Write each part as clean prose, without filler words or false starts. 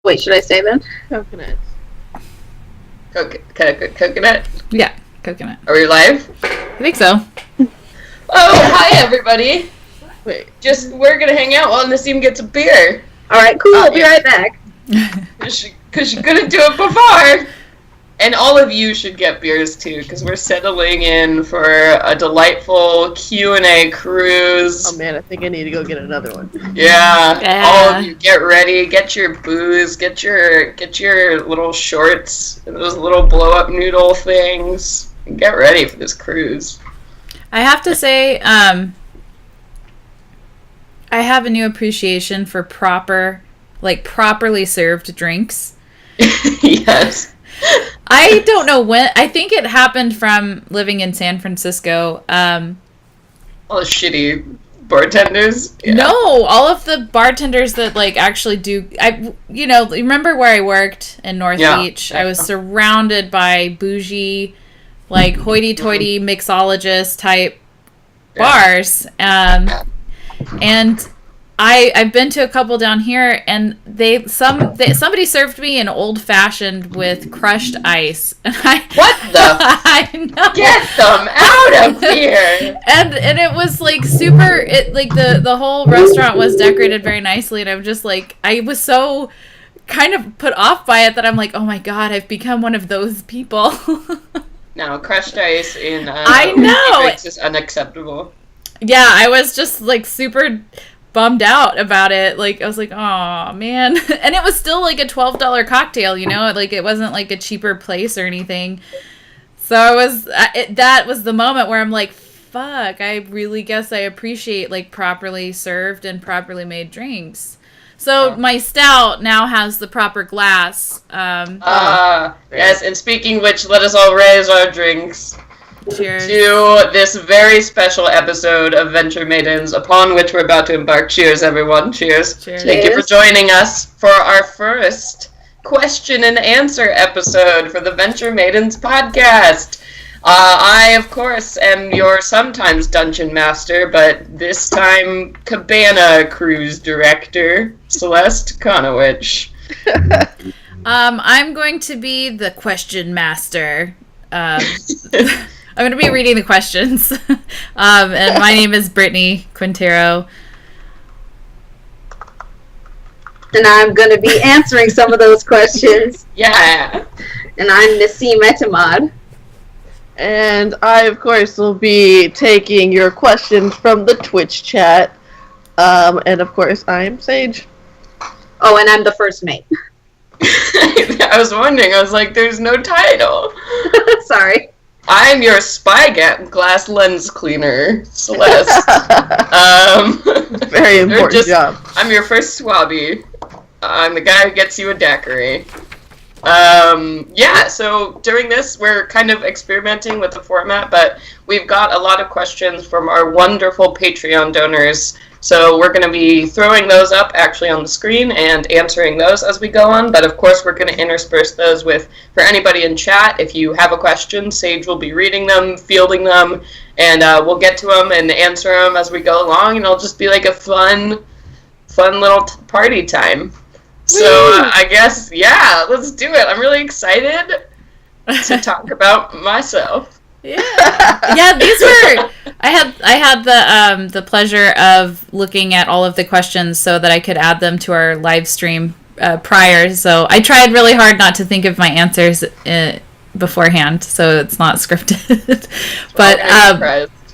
Wait, should I say then? Coconut. Coconut? Yeah, coconut. Are we live? I think so. Oh, hi everybody. Wait. We're gonna hang out while Nassim gets a beer. Alright, cool, I'll be right back. Because you couldn't do it before. And all of you should get beers too, because we're settling in for a delightful Q&A cruise. Oh man, I think I need to go get another one. Yeah. All of you get ready, get your booze, get your little shorts, those little blow-up noodle things. Get ready for this cruise. I have to say, I have a new appreciation for properly served drinks. Yes. I don't know when. I think it happened from living in San Francisco. All the shitty bartenders. Yeah. No, all of the bartenders that actually do. Remember where I worked in North Beach? I was surrounded by bougie, hoity-toity mixologist type bars, and I've been to a couple down here, and somebody served me an old fashioned with crushed ice, and what the? I know. Get them out of here! And it was super. The whole restaurant was decorated very nicely, and I'm just I was so kind of put off by it that I'm like, oh my god, I've become one of those people. No, crushed ice in I know it's just unacceptable. Yeah, I was just super bummed out about it. I was like, oh man. And it was still a $12 cocktail, it wasn't a cheaper place or anything. So that was the moment where I'm like, fuck, I really guess I appreciate properly served and properly made drinks. So my stout now has the proper glass. Yes, and speaking which, let us all raise our drinks. Cheers. To this very special episode of Venture Maidens, upon which we're about to embark. Cheers, everyone. Cheers. Cheers. Thank you for joining us for our first question and answer episode for the Venture Maidens podcast. I, of course, am your sometimes dungeon master, but this time Cabana cruise director, Celeste Konowich. I'm going to be the question master. I'm going to be reading the questions. And my name is Brittany Quintero. And I'm going to be answering some of those questions. Yeah. And I'm Nassim Etamad. And I, of course, will be taking your questions from the Twitch chat. And, of course, I am Sage. Oh, and I'm the first mate. I was wondering. I was like, there's no title. Sorry. I'm your glass lens cleaner, Celeste. Very important job. I'm your first swabby. I'm the guy who gets you a daiquiri. So during this, we're kind of experimenting with the format, but we've got a lot of questions from our wonderful Patreon donors. So we're going to be throwing those up actually on the screen and answering those as we go on. But of course, we're going to intersperse those for anybody in chat. If you have a question, Sage will be reading them, fielding them, and we'll get to them and answer them as we go along. And it'll just be a fun little party time. So I guess, let's do it. I'm really excited to talk about myself. Yeah, these were. I had the pleasure of looking at all of the questions so that I could add them to our live stream prior. So I tried really hard not to think of my answers beforehand, so it's not scripted. But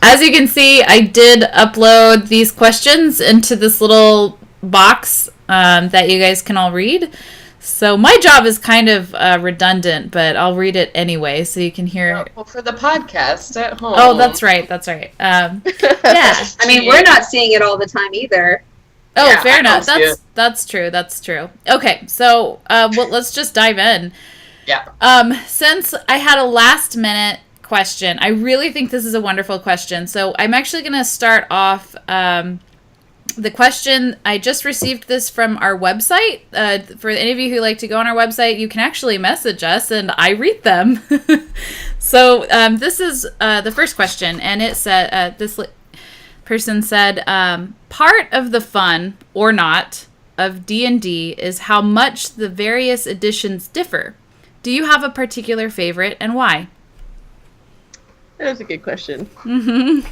as you can see, I did upload these questions into this little box that you guys can all read. So my job is kind of redundant, but I'll read it anyway so you can hear. Well, for the podcast at home. Oh, that's right. Yeah. I mean, we're not seeing it all the time either. Oh, yeah, fair enough. That's true. Okay, so let's just dive in. Yeah. Since I had a last minute question, I really think this is a wonderful question. So I'm actually going to start off. The question, I just received this from our website. For any of you who like to go on our website, you can actually message us and I read them. So this is the first question, and it said, this person said, part of the fun, or not, of D&D is how much the various editions differ. Do you have a particular favorite and why? That was a good question. Mm-hmm.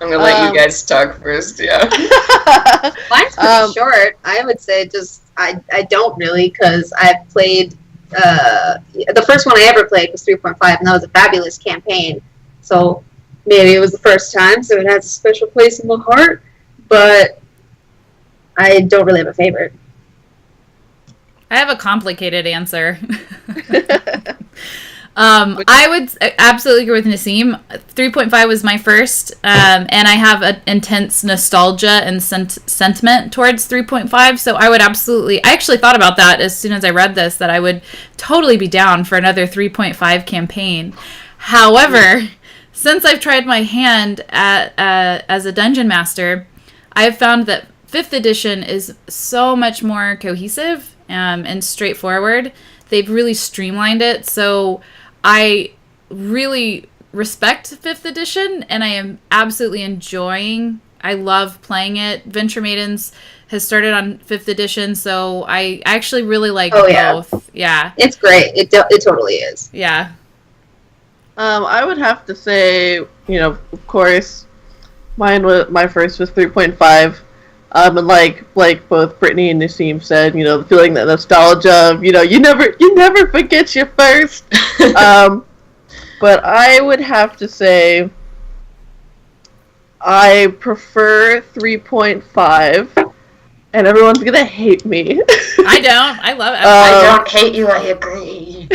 I'm gonna let you guys talk first. Yeah. Mine's pretty short. I would say just I don't really, because I've played the first one I ever played was 3.5, and that was a fabulous campaign. So maybe it was the first time, so it has a special place in my heart. But I don't really have a favorite. I have a complicated answer. I would absolutely agree with Nassim. 3.5 was my first, and I have an intense nostalgia and sentiment towards 3.5, so I would absolutely... I actually thought about that as soon as I read this, that I would totally be down for another 3.5 campaign. However, since I've tried my hand at as a dungeon master, I've found that 5th edition is so much more cohesive and straightforward. They've really streamlined it, so I really respect 5th edition, and I am absolutely enjoying. I love playing it. Venture Maidens has started on 5th edition, so I actually really like both. Yeah. It's great. It totally is. Yeah. I would have to say, of course, my first was 3.5. And like both Brittany and Nassim said, the feeling, that nostalgia of, you never forget your first. But I would have to say I prefer 3.5, and everyone's gonna hate me. I don't. I love it. I don't hate you. I agree.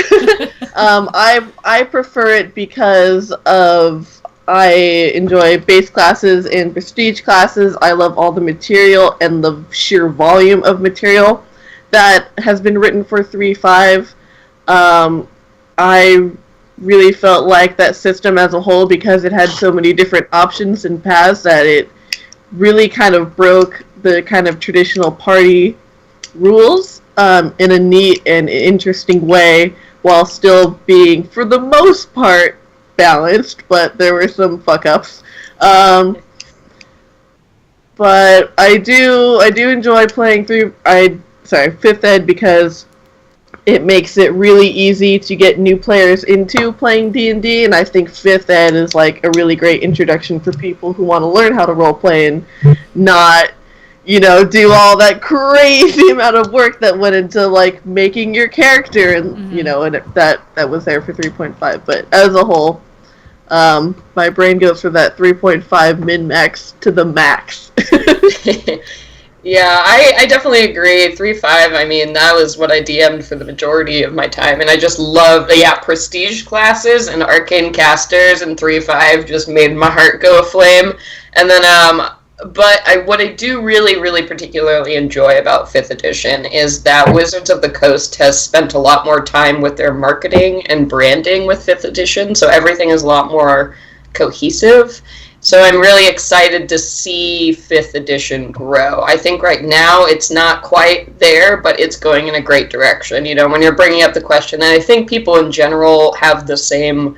I prefer it because of... I enjoy base classes and prestige classes. I love all the material and the sheer volume of material that has been written for 3.5. I really felt like that system as a whole, because it had so many different options and paths, that it really kind of broke the kind of traditional party rules in a neat and interesting way, while still being, for the most part, balanced, but there were some fuck-ups. But I do enjoy playing 5th Ed, because it makes it really easy to get new players into playing D&D, and I think 5th Ed is like a really great introduction for people who want to learn how to roleplay and not, do all that crazy amount of work that went into like making your character, and and that was there for 3.5. But as a whole, my brain goes for that 3.5 min-max to the max. Yeah, I definitely agree. 3.5, I mean, that was what I DM'd for the majority of my time, and I just love, prestige classes and arcane casters, and 3.5 just made my heart go aflame. And then, but what I do really, really particularly enjoy about 5th edition is that Wizards of the Coast has spent a lot more time with their marketing and branding with 5th edition, so everything is a lot more cohesive. So I'm really excited to see 5th edition grow. I think right now it's not quite there, but it's going in a great direction. When you're bringing up the question, and I think people in general have the same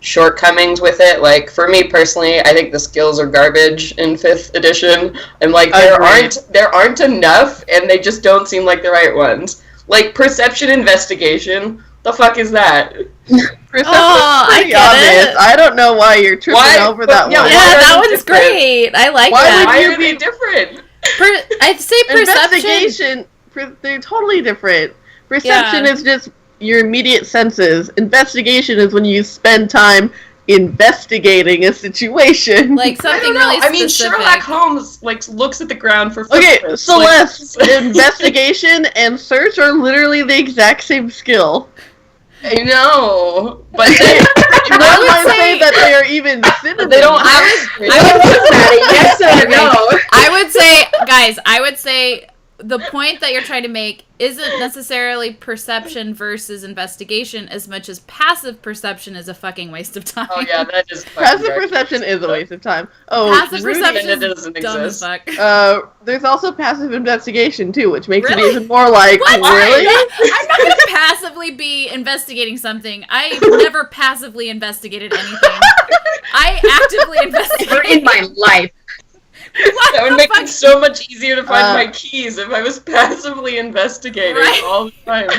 shortcomings with it. Like, for me personally, I think the skills are garbage in 5th edition, and like there aren't enough, and they just don't seem like the right ones. Like perception investigation, the fuck is that? I get it. I don't know why you're tripping over that one. Yeah, that one's great. I like that. Why are they different? I'd say perception. Investigation, they're totally different. Perception is just your immediate senses. Investigation is when you spend time investigating a situation. Like something really specific. I mean, Sherlock Holmes looks at the ground for footprints. Okay, Celeste, investigation and search are literally the exact same skill. I know, but I would say that they are even synonyms. They don't have. Yes or no? I would say the point that you're trying to make isn't necessarily perception versus investigation as much as passive perception is a fucking waste of time. Oh yeah, that is passive perception is a waste of time. Oh, passive perception is dumb as fuck. There's also passive investigation too, which makes it even more like, really? I'm not going to passively be investigating something. I never passively investigated anything. I actively investigated. In my life. That would make it so much easier to find my keys if I was passively investigating all the time.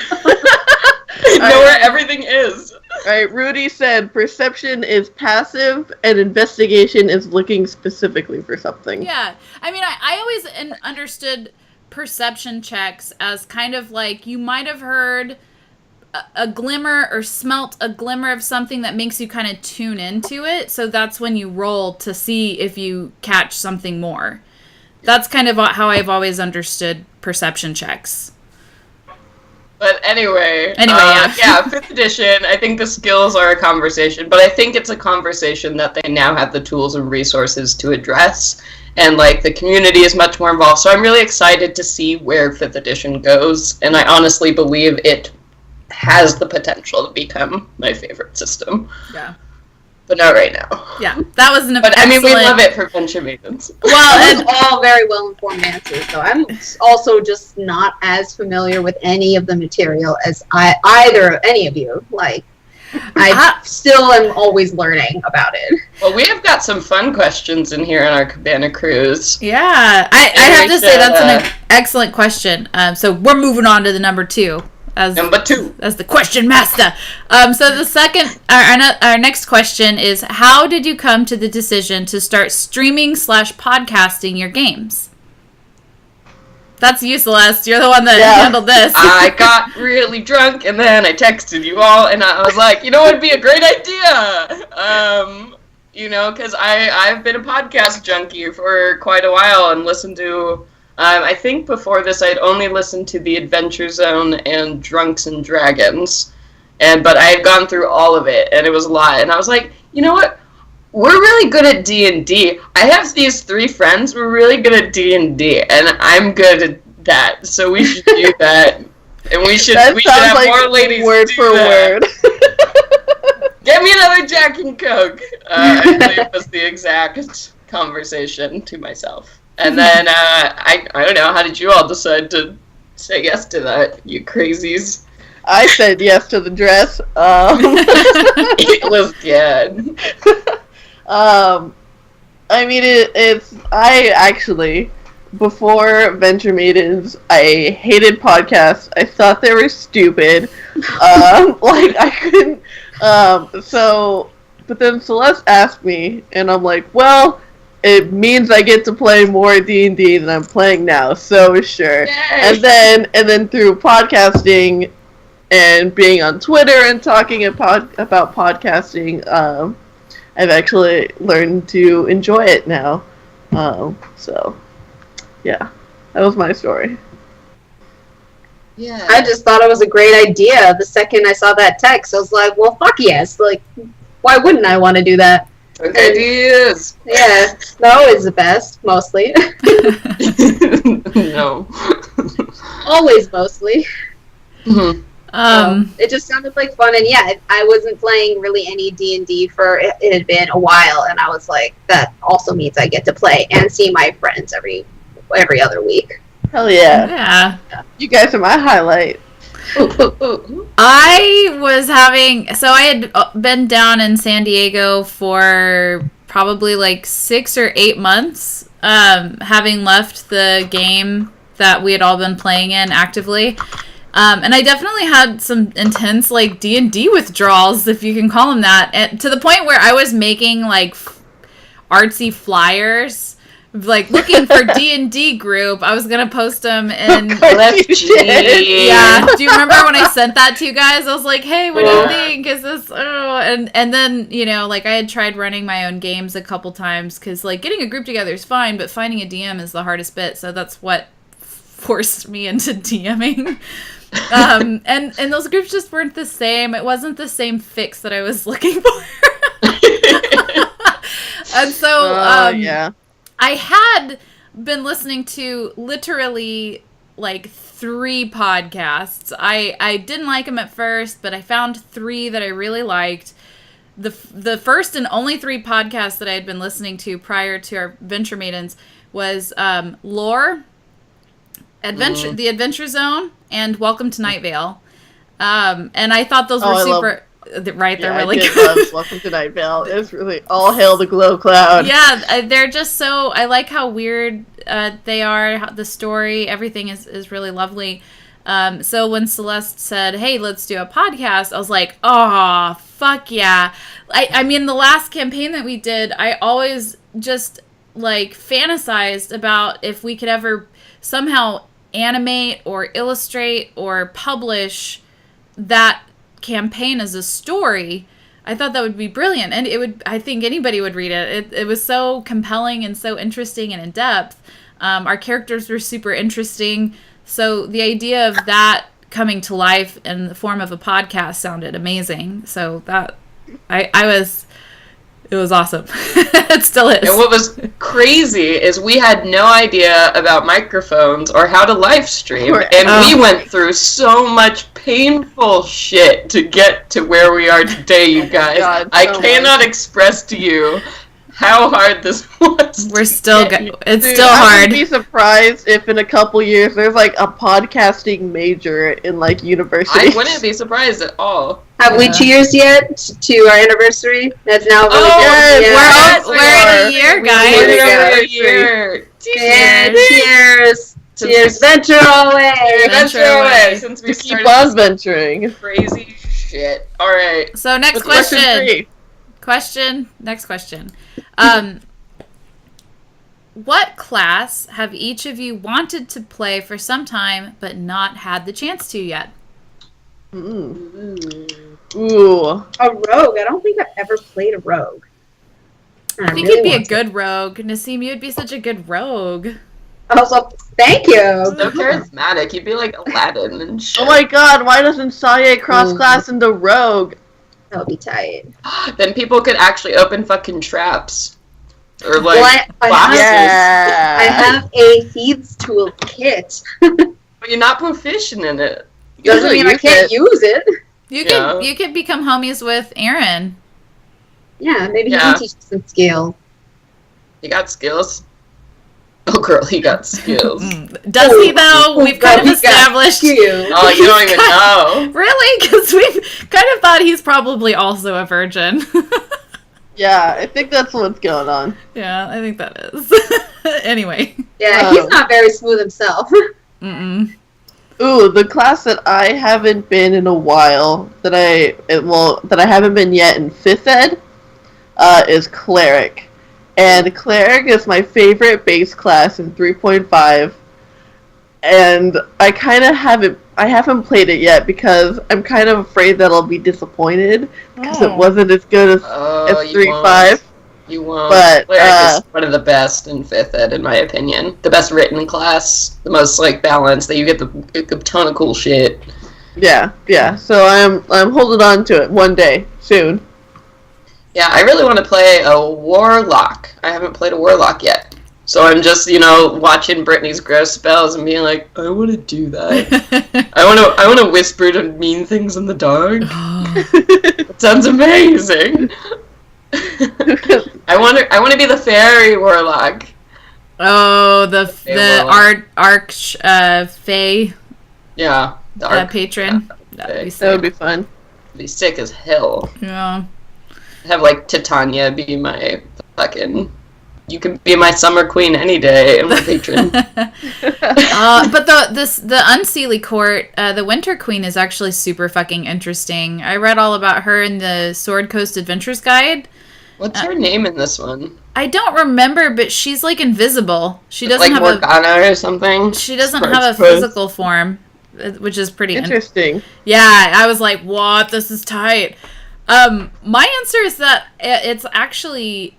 I know where everything is. Alright, Rudy said perception is passive and investigation is looking specifically for something. Yeah. I mean, I always understood perception checks as kind of like you might have heard a glimmer or smelt a glimmer of something that makes you kind of tune into it. So that's when you roll to see if you catch something more. That's kind of how I've always understood perception checks. But anyway, yeah. 5th edition, I think the skills are a conversation, but I think it's a conversation that they now have the tools and resources to address, and, like, the community is much more involved, so I'm really excited to see where 5th edition goes, and I honestly believe it has the potential to become my favorite system. Yeah. But not right now. Yeah, that was an But I mean, we love it for Venture Maidens. Well, and all very well-informed answers, though. I'm also just not as familiar with any of the material as any of you. Like, I still am always learning about it. Well, we have got some fun questions in here on our Cabana Cruise. Yeah, I have to say that's an excellent question. So we're moving on to the number 2. Number 2. As the question master. So the second, our next question is, how did you come to the decision to start streaming / podcasting your games? That's you, Celeste. You're the one that handled this. I got really drunk, and then I texted you all, and I was like, it'd be a great idea. Because I've been a podcast junkie for quite a while and listened to... I think before this I'd only listened to The Adventure Zone and Drunks and Dragons, but I had gone through all of it, and it was a lot, and I was like, you know what, we're really good at D&D. I have these 3 friends, we're really good at D&D, and I'm good at that, so we should do that, and we should have like more ladies word do for that. word. Get me another Jack and Coke. I believe it was the exact conversation to myself. And then, I don't know, how did you all decide to say yes to that, you crazies? I said yes to the dress. It was good. I mean, I actually, before Venture Maidens, I hated podcasts. I thought they were stupid. I couldn't, but then Celeste asked me, and I'm like, well... It means I get to play more D&D than I'm playing now, so sure. Yay. And then through podcasting and being on Twitter and talking about podcasting, I've actually learned to enjoy it now. So, yeah, that was my story. Yeah. I just thought it was a great idea. The second I saw that text, I was like, well, fuck yes. Like, why wouldn't I want to do that? Ideas. Yeah, they're always the best, mostly. No. Always, mostly. Mm-hmm. It just sounded like fun, and yeah, I wasn't playing really any D&D for it had been a while, and I was like, that also means I get to play and see my friends every other week. Hell yeah. Yeah. You guys are my highlight. I was I had been down in San Diego for probably like 6 or 8 months, having left the game that we had all been playing in actively. And I definitely had some intense like D&D withdrawals, if you can call them that, and to the point where I was making like artsy flyers, like looking for D&D group. I was gonna post them in. Yeah. Do you remember when I sent that to you guys? I was like, "Hey, what do you think? Is this?" Oh, and then like I had tried running my own games a couple times because like getting a group together is fine, but finding a DM is the hardest bit. So that's what forced me into DMing. And those groups just weren't the same. It wasn't the same fix that I was looking for. And so, yeah. I had been listening to literally like 3 podcasts. I didn't like them at first, but I found 3 that I really liked. The first and only 3 podcasts that I had been listening to prior to our Venture Maidens was Lore, The Adventure Zone, and Welcome to Night Vale. And I thought those were Right, they're really I did good. love Welcome to Night Vale. It's really all hail the glow cloud. Yeah, they're just so. I like how weird they are. The story, everything is really lovely. So when Celeste said, "Hey, let's do a podcast," I was like, "Oh, fuck yeah!" I mean, the last campaign that we did, I always just like fantasized about if we could ever somehow animate or illustrate or publish that campaign as a story. I thought that would be brilliant, and it would. I think anybody would read it. It was so compelling and so interesting and in depth. Our characters were super interesting, so the idea of that coming to life in the form of a podcast sounded amazing. So that it was awesome. It still is. And what was crazy is we had no idea about microphones or how to live stream, and we went through so much painful shit to get to where we are today, you guys. God, I cannot express to you how hard this was. We're still it's Dude, still I hard. wouldn't be surprised if in a couple years there's like a podcasting major in like university. I wouldn't be surprised at all. Have we cheers yet to our anniversary? That's now really yes, We're in a year, guys. We're Yeah. in a year. Cheers! Cheers! Venture away! Venture away. Since we Just keep started on venturing. crazy shit. All right. So next What's question. question 3? Next question. What class have each of you wanted to play for some time but not had the chance to yet? Ooh. A rogue. I don't think I've ever played a rogue. I think you'd be a good rogue. Nassim, you'd be such a good rogue. Also, thank you. So charismatic. You'd be like Aladdin and shit. Oh my god, why doesn't Saye cross-class into rogue? That would be tight. Then people could actually open fucking traps. Or like Well, boxes. I have a thieves tool kit. But you're not proficient in it. Doesn't mean I can't use it. You could become homies with Aaron. Yeah, maybe he can teach us some skill. You got skills? Oh, girl, he got skills. Does he, though? We've kind of established. Oh, you don't even know. Really? Because we've kind of thought he's probably also a virgin. Yeah, I think that's what's going on. Yeah, I think that is. Anyway. Yeah, he's not very smooth himself. Mm-mm. Ooh, the class that I haven't been in a while, that I haven't been yet in 5th ed, is Cleric. And Cleric is my favorite base class in 3.5. And I haven't played it yet because I'm kind of afraid that I'll be disappointed because it wasn't as good as 3.5. You won't. But Cleric is one of the best in 5th ed, in my opinion. The best written class, the most like balanced, that you get a ton of cool shit. Yeah. So I'm holding on to it one day soon. Yeah, I really want to play a Warlock. I haven't played a Warlock yet. So I'm just, watching Brittany's gross spells and being like, I want to do that. I want to whisper to mean things in the dark. It sounds amazing. I want to be the fairy Warlock. Oh, the Arch Fae. Yeah, the patron. Yeah, that would be fun. It'd be sick as hell. Yeah. Have like Titania be my fucking. You can be my summer queen any day and my patron. But the Unseelie Court, the Winter Queen is actually super fucking interesting. I read all about her in the Sword Coast Adventures Guide. What's her name in this one? I don't remember, but she's like invisible. She doesn't like have Morgana or something. She doesn't have a physical form, which is pretty interesting. Yeah, I was like, what? This is tight. My answer is that it's actually,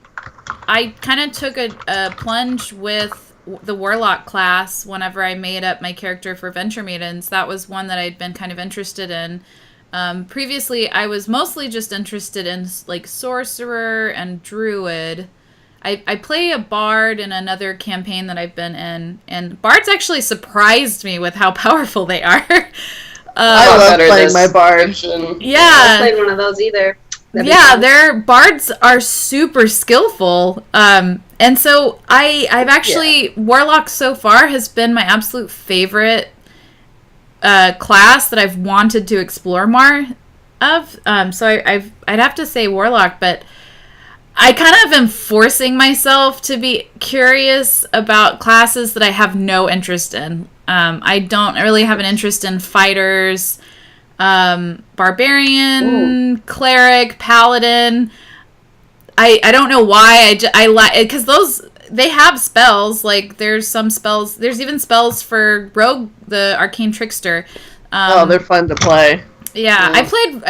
I kind of took a plunge with the Warlock class whenever I made up my character for Venture Maidens. That was one that I'd been kind of interested in. Previously, I was mostly just interested in like Sorcerer and Druid. I play a Bard in another campaign that I've been in, and Bards actually surprised me with how powerful they are. I love playing my Bard. Yeah. I haven't played one of those either. Their bards are super skillful. And so I've actually Warlock so far has been my absolute favorite class that I've wanted to explore more. of. So I'd have to say Warlock, but I kind of am forcing myself to be curious about classes that I have no interest in. I don't really have an interest in fighters, barbarian, cleric, paladin. I don't know why. I like, because those, they have spells. Like, there's some spells. There's even spells for Rogue, the Arcane Trickster. They're fun to play. Yeah, I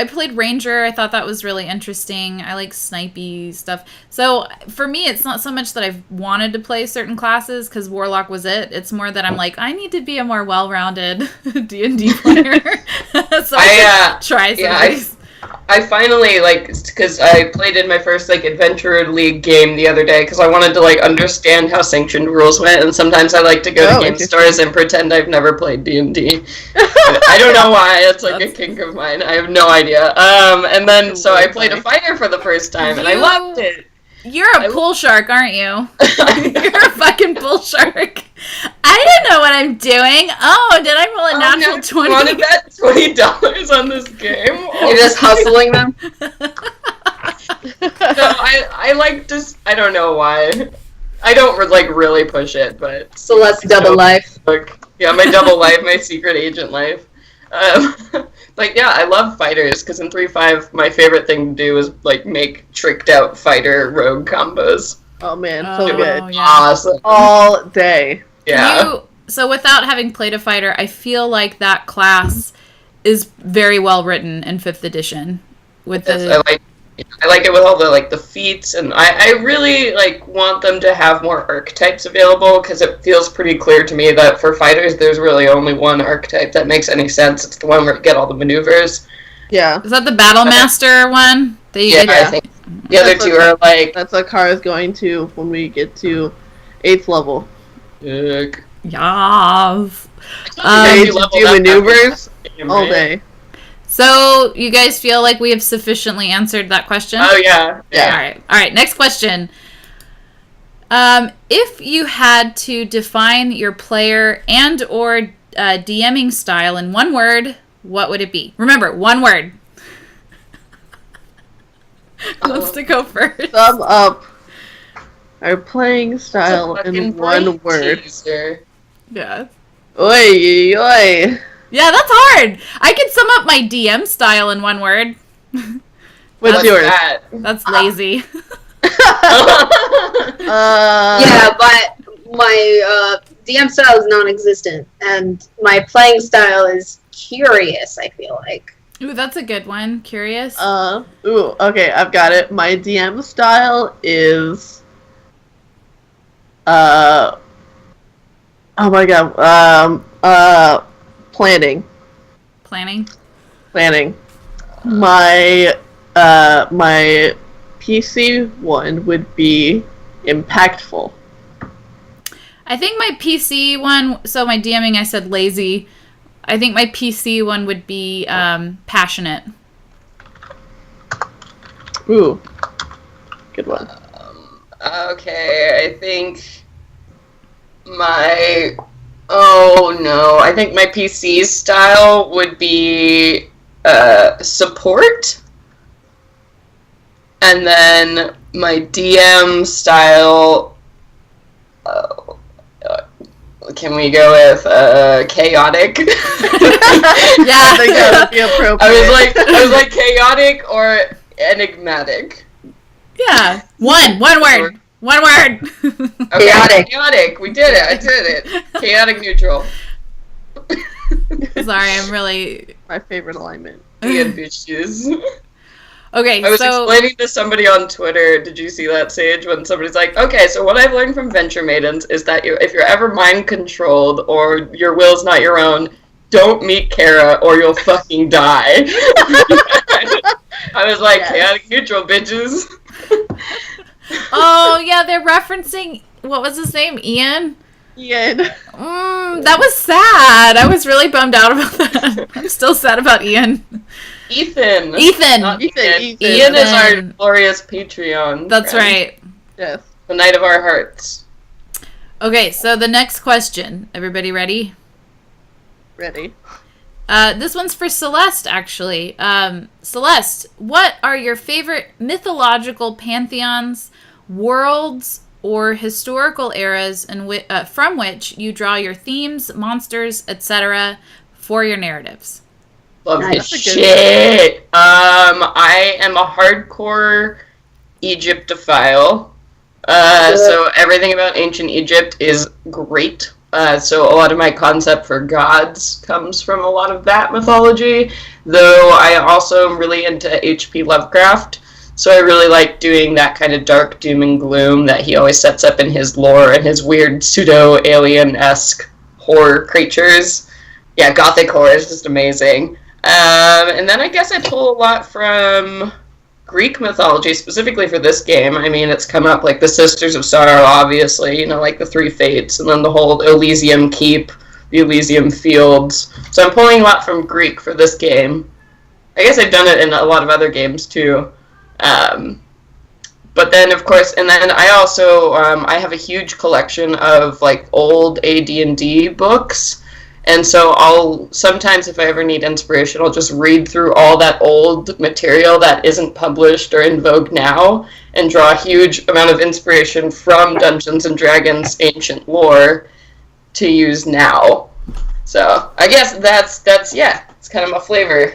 played Ranger. I thought that was really interesting. I like snipey stuff. So for me, it's not so much that I've wanted to play certain classes because Warlock was it. It's more that I'm like, I need to be a more well-rounded D&D player. So I try some of these. I finally, like, because I played in my first, like, Adventure League game the other day because I wanted to, like, understand how sanctioned rules went, and sometimes I like to go to game stores and pretend I've never played D&D. I don't know why, it's like a kink of mine, I have no idea. And then, so I played a fighter for the first time, and I loved it. You're a pool shark, aren't you? You're a fucking pool shark. I didn't know what I'm doing. Oh, did I roll a natural 20? I want to bet $20 on this game. You're just hustling them? No, I like just, I don't know why. I don't, like, really push it, but... So let's double life. Yeah, my double life, my secret agent life. Like, yeah, I love fighters, because in 3.5, my favorite thing to do is, like, make tricked-out fighter rogue combos. Oh, man, so good. Yeah. Awesome. All day. Yeah. So without having played a fighter, I feel like that class is very well written in 5th edition. I like it with all the, like, the feats, and I really, like, want them to have more archetypes available, because it feels pretty clear to me that for fighters, there's really only one archetype that makes any sense. It's the one where you get all the maneuvers. Yeah. Is that the Battle Master one? I think the other two are, like... That's what Kara's going to when we get to 8th level. Yas. To do maneuvers all day. So, you guys feel like we have sufficiently answered that question? Oh, yeah. All right. Next question. If you had to define your player and or DMing style in one word, what would it be? Remember, one word. Who wants to go first? Sum up our playing style in one word. Teaser. Yeah. Oi, oi. Yeah, that's hard. I can sum up my DM style in one word. What's yours? That's lazy. Yeah, but my DM style is non-existent, and my playing style is curious, I feel like. Ooh, that's a good one. Curious. Okay, I've got it. My DM style is... oh my god. Planning. Planning. My PC one would be impactful. I think my PC one, so my DMing I said lazy. I think my PC one would be passionate. Ooh. Good one. Okay, I think my... Oh, no. I think my PC style would be support. And then my DM style... can we go with chaotic? Yeah, I think that would be appropriate. I was like chaotic or enigmatic. Yeah. One word. One word. Okay, chaotic. We did it. I did it. Chaotic neutral. Sorry, I'm really... My favorite alignment. Yeah, bitches. Okay, I was explaining to somebody on Twitter, did you see that, Sage? When somebody's like, okay, so what I've learned from Venture Maidens is that if you're ever mind-controlled or your will's not your own, don't meet Kara or you'll fucking die. I was like, chaotic neutral, bitches. Oh, yeah, they're referencing, what was his name, Ian? That was sad. I was really bummed out about that. I'm still sad about Ian. Ethan. Not Ethan. Ian is our glorious Patreon. That's friend. right. Yes. The Knight of our Hearts. Okay, so the next question. Everybody ready? Ready. This one's for Celeste, actually. Celeste, what are your favorite mythological pantheons, worlds, or historical eras from which you draw your themes, monsters, etc. for your narratives? Love this shit. I am a hardcore Egyptophile. So everything about ancient Egypt is great. So a lot of my concept for gods comes from a lot of that mythology. Though I also am really into H.P. Lovecraft. So I really like doing that kind of dark doom and gloom that he always sets up in his lore and his weird pseudo-alien-esque horror creatures. Yeah, gothic horror is just amazing. And then I guess I pull a lot from Greek mythology, specifically for this game. I mean, it's come up like the Sisters of Sorrow, obviously, you know, like the Three Fates, and then the whole Elysium Keep, the Elysium Fields. So I'm pulling a lot from Greek for this game. I guess I've done it in a lot of other games, too. But then, of course, and then I also, I have a huge collection of, like, old AD&D books. And so I'll, sometimes if I ever need inspiration, I'll just read through all that old material that isn't published or in vogue now and draw a huge amount of inspiration from Dungeons & Dragons ancient lore to use now. So I guess that's yeah, it's kind of my flavor.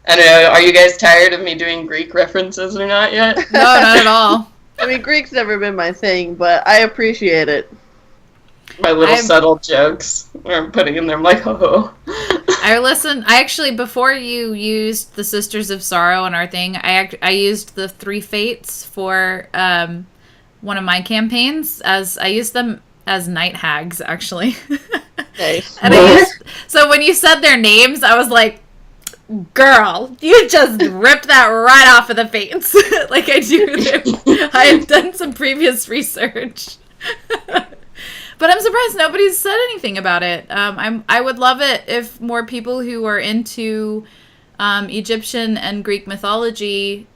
I don't know, are you guys tired of me doing Greek references or not yet? No, not at all. I mean, Greek's never been my thing, but I appreciate it. My little subtle jokes where I'm putting in there, I'm like, oh. I actually, before you used the Sisters of Sorrow in our thing, I used the Three Fates for one of my campaigns, as I used them as night hags, actually. Nice. And so when you said their names, I was like, girl, you just ripped that right off of the Fates. Like I do. I have done some previous research. But I'm surprised nobody's said anything about it. I would love it if more people who are into Egyptian and Greek mythology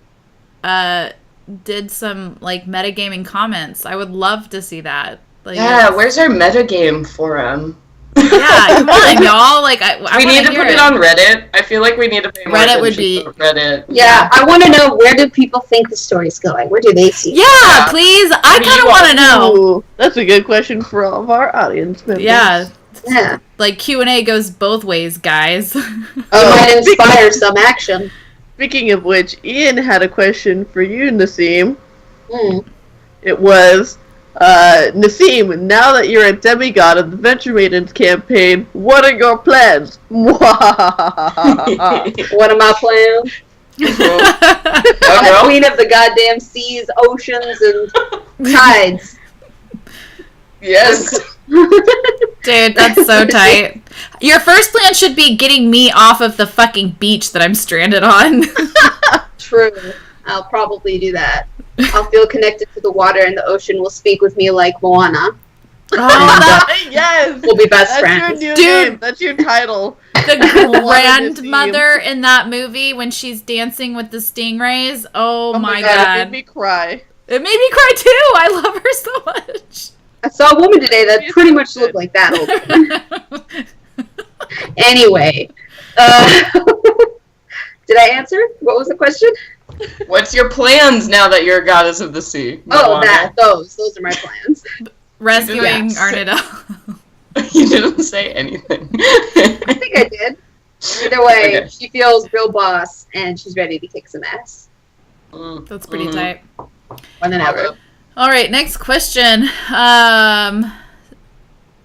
did some like metagaming comments. I would love to see that. Like, yeah, where's our metagame forum? Yeah, come on, y'all. Like, I we need to put it on Reddit. I feel like we need to pay more Reddit would be Reddit. Yeah, I want to know, where do people think the story's going? Where do they see it? Yeah, please. I kind of want to know. Ooh, that's a good question for all of our audience members. Yeah. Like Q&A goes both ways, guys. It might inspire some action. Speaking of which, Ian had a question for you, Nassim. Mm. It was, Nassim, now that you're a demigod of the Venture Maidens campaign, what are your plans? What are my plans? I'm the queen of the goddamn seas, oceans, and tides. Yes. Dude, that's so tight. Your first plan should be getting me off of the fucking beach that I'm stranded on. True. I'll probably do that. I'll feel connected to the water, and the ocean will speak with me like Moana. Oh, yes! We'll be best That's friends. your new Dude. name. That's your title. the grandmother in that movie when she's dancing with the stingrays. Oh my god. It made me cry. It made me cry too. I love her so much. I saw a woman today that pretty much looked like that. Anyway. Did I answer? What was the question? What's your plans now that you're a goddess of the sea? Oh, those are my plans. Rescuing Arnidel. You didn't say anything. I think I did. Either way, Okay. She feels real boss, and she's ready to kick some ass. That's pretty tight. More than ever. All right, next question.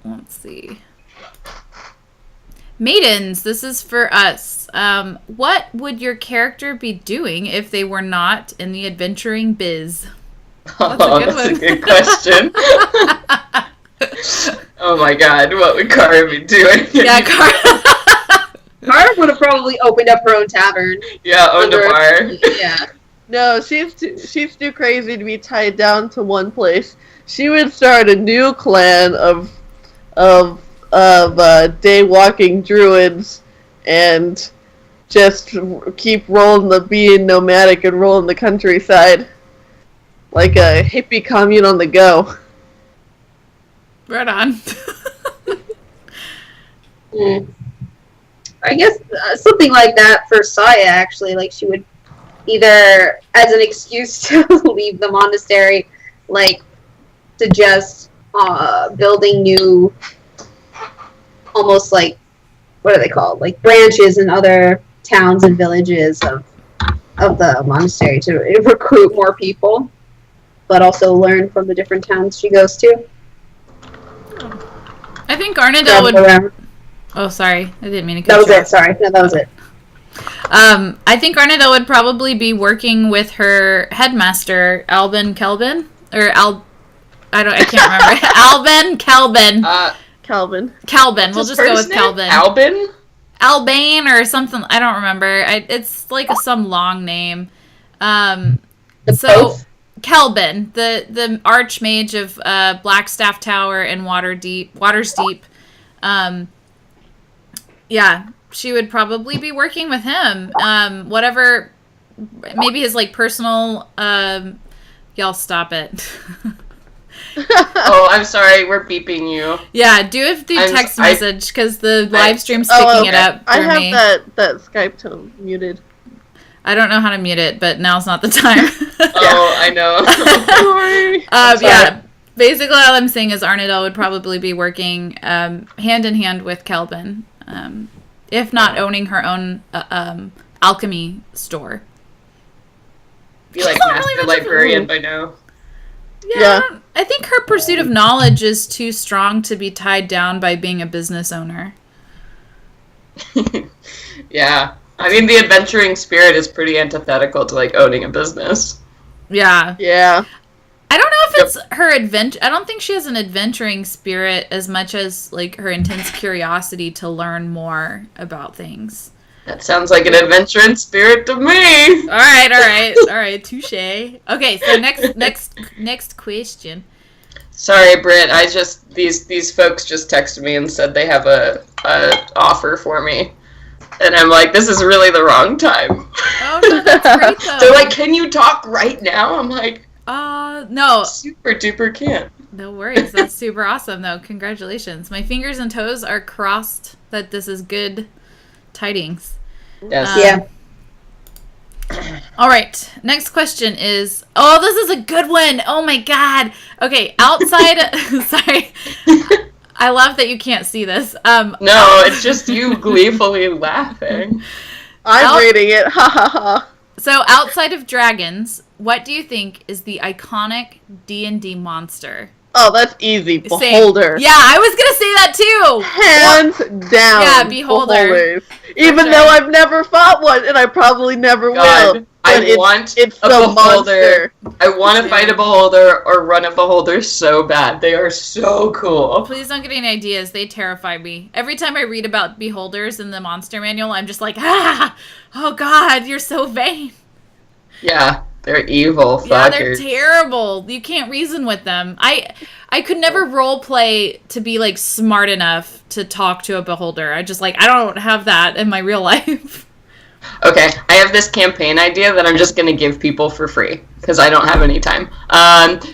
Let's see. Maidens, this is for us. What would your character be doing if they were not in the adventuring biz? That's a good question. Oh my god, what would Kara be doing? Yeah, Kara would have probably opened up her own tavern. Yeah, owned a bar. Yeah. No, she's too crazy to be tied down to one place. She would start a new clan of day walking druids and just keep rolling being nomadic and rolling the countryside like a hippie commune on the go. Right on. I guess something like that for Saya, actually. Like, she would either, as an excuse to leave the monastery, like, suggest building new, almost like, what are they called? Like, branches in other towns and villages of the monastery to recruit more people, but also learn from the different towns she goes to. I think Arnadel would... Around. Oh, sorry. I didn't mean to cut That was you it, off. sorry. No, that was it. I think Arnadel would probably be working with her headmaster, Albin Kelvin? Or I can't remember. Albin Kelvin. Calvin. Kelvin. We'll just go with Kelvin. Albin? Albane or something. I don't remember. It's like some long name. So Kelvin, the archmage of Blackstaff Tower and Water's Deep. Yeah, she would probably be working with him. Whatever, maybe his like personal. Y'all stop it. Oh, I'm sorry. We're beeping you. Yeah, do it through text message because the live stream's picking it up. I have me. that Skype tone muted. I don't know how to mute it, but now's not the time. Oh, I know. Sorry. Yeah, basically all I'm saying is Arnadel would probably be working hand in hand with Kelvin, if not owning her own alchemy store. Be like master librarian by now. Yeah, I think her pursuit of knowledge is too strong to be tied down by being a business owner. Yeah. I mean, the adventuring spirit is pretty antithetical to, like, owning a business. Yeah. Yeah. I don't know if it's her adventure. I don't think she has an adventuring spirit as much as, like, her intense curiosity to learn more about things. That sounds like an adventuring spirit to me. All right. Touche. Okay, so next question. Sorry, Britt. These folks just texted me and said they have a offer for me, and I'm like, this is really the wrong time. Oh no, that's great though. They're like, can you talk right now? I'm like, no. Super duper can't. No worries. That's super awesome though. Congratulations. My fingers and toes are crossed that this is good tidings. Yes. Yeah. All right. Next question is, this is a good one. Oh my god. Okay, outside sorry. I love that you can't see this. No, it's just you gleefully laughing. I'm reading it. Ha ha ha. So, outside of dragons, what do you think is the iconic D&D monster? Oh, that's easy. Beholder. Yeah, I was gonna say that too. Hands down. Yeah, Beholder. Beholders. Even though I've never fought one, and I probably never will. I want it's a the beholder. Monster. I want to fight a beholder or run a beholder so bad. They are so cool. Please don't get any ideas. They terrify me. Every time I read about beholders in the monster manual, I'm just like, oh god, you're so vain. Yeah, they're evil fuckers. Yeah, they're terrible. You can't reason with them. I could never role play to be like smart enough to talk to a beholder. I don't have that in my real life. Okay, I have this campaign idea that I'm just going to give people for free, because I don't have any time.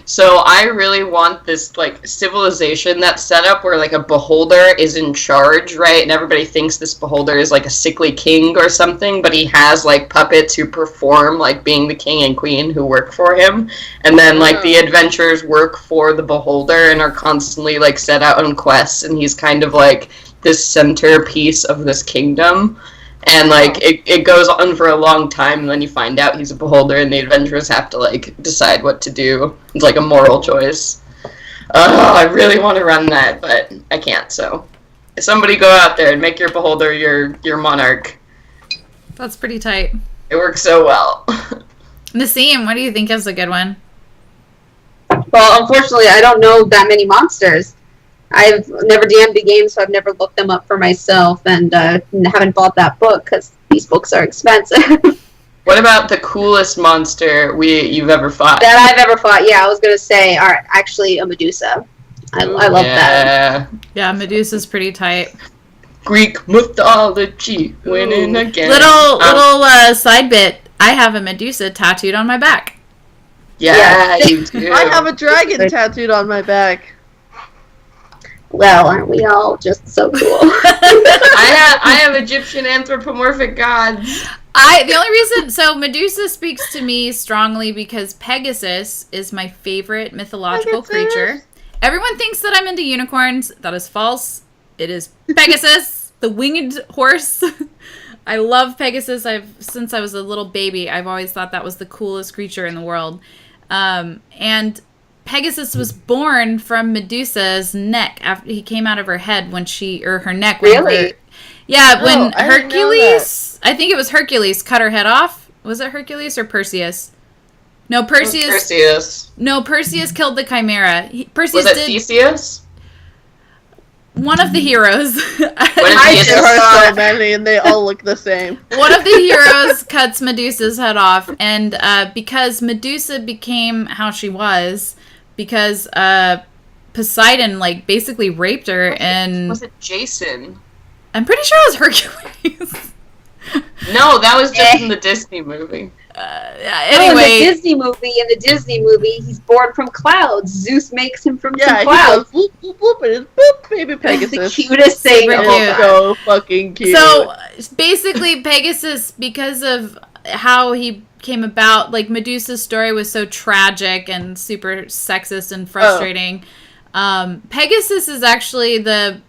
So I really want this, like, civilization that's set up where, like, a beholder is in charge, right? And everybody thinks this beholder is, like, a sickly king or something, but he has, like, puppets who perform, like, being the king and queen who work for him. And then, like, the adventurers work for the beholder and are constantly, like, set out on quests, and he's kind of, like, this centerpiece of this kingdom. And, like, it goes on for a long time, and then you find out he's a beholder, and the adventurers have to, like, decide what to do. It's like a moral choice. I really want to run that, but I can't, so. Somebody go out there and make your beholder your monarch. That's pretty tight. It works so well. Nassim, what do you think is a good one? Well, unfortunately, I don't know that many monsters. I've never DM'd a game, so I've never looked them up for myself, and haven't bought that book because these books are expensive. What about the coolest monster you've ever fought? That I've ever fought, yeah, I was gonna say, actually, a Medusa. I love that. Yeah, Medusa's pretty tight. Greek mythology, winning again. Little side bit. I have a Medusa tattooed on my back. Yeah, you do. I have a dragon tattooed on my back. Well, aren't we all just so cool? I have Egyptian anthropomorphic gods. The only reason, so Medusa speaks to me strongly because Pegasus is my favorite mythological creature. Everyone thinks that I'm into unicorns. That is false. It is Pegasus, the winged horse. I love Pegasus. Since I was a little baby, I've always thought that was the coolest creature in the world. And Pegasus was born from Medusa's neck after he came out of her head her neck. Really? When Hercules, I think it was Hercules, cut her head off. Was it Hercules or Perseus? No, Perseus. No, Perseus killed the Chimera. Was it Theseus? One of the heroes. There are so many, and they all look the same. One of the heroes cuts Medusa's head off, and because Medusa became how she was, because Poseidon basically raped her, and was it Jason? I'm pretty sure it was Hercules. No, that was just in the Disney movie. Anyway, in the Disney movie, he's born from clouds. Zeus makes him from some clouds. He goes, whoop, whoop, and it's boop, baby Pegasus. It's the cutest thing of all time. So fucking cute. So basically, Pegasus, because of how he came about, Medusa's story was so tragic and super sexist and frustrating. Pegasus is actually the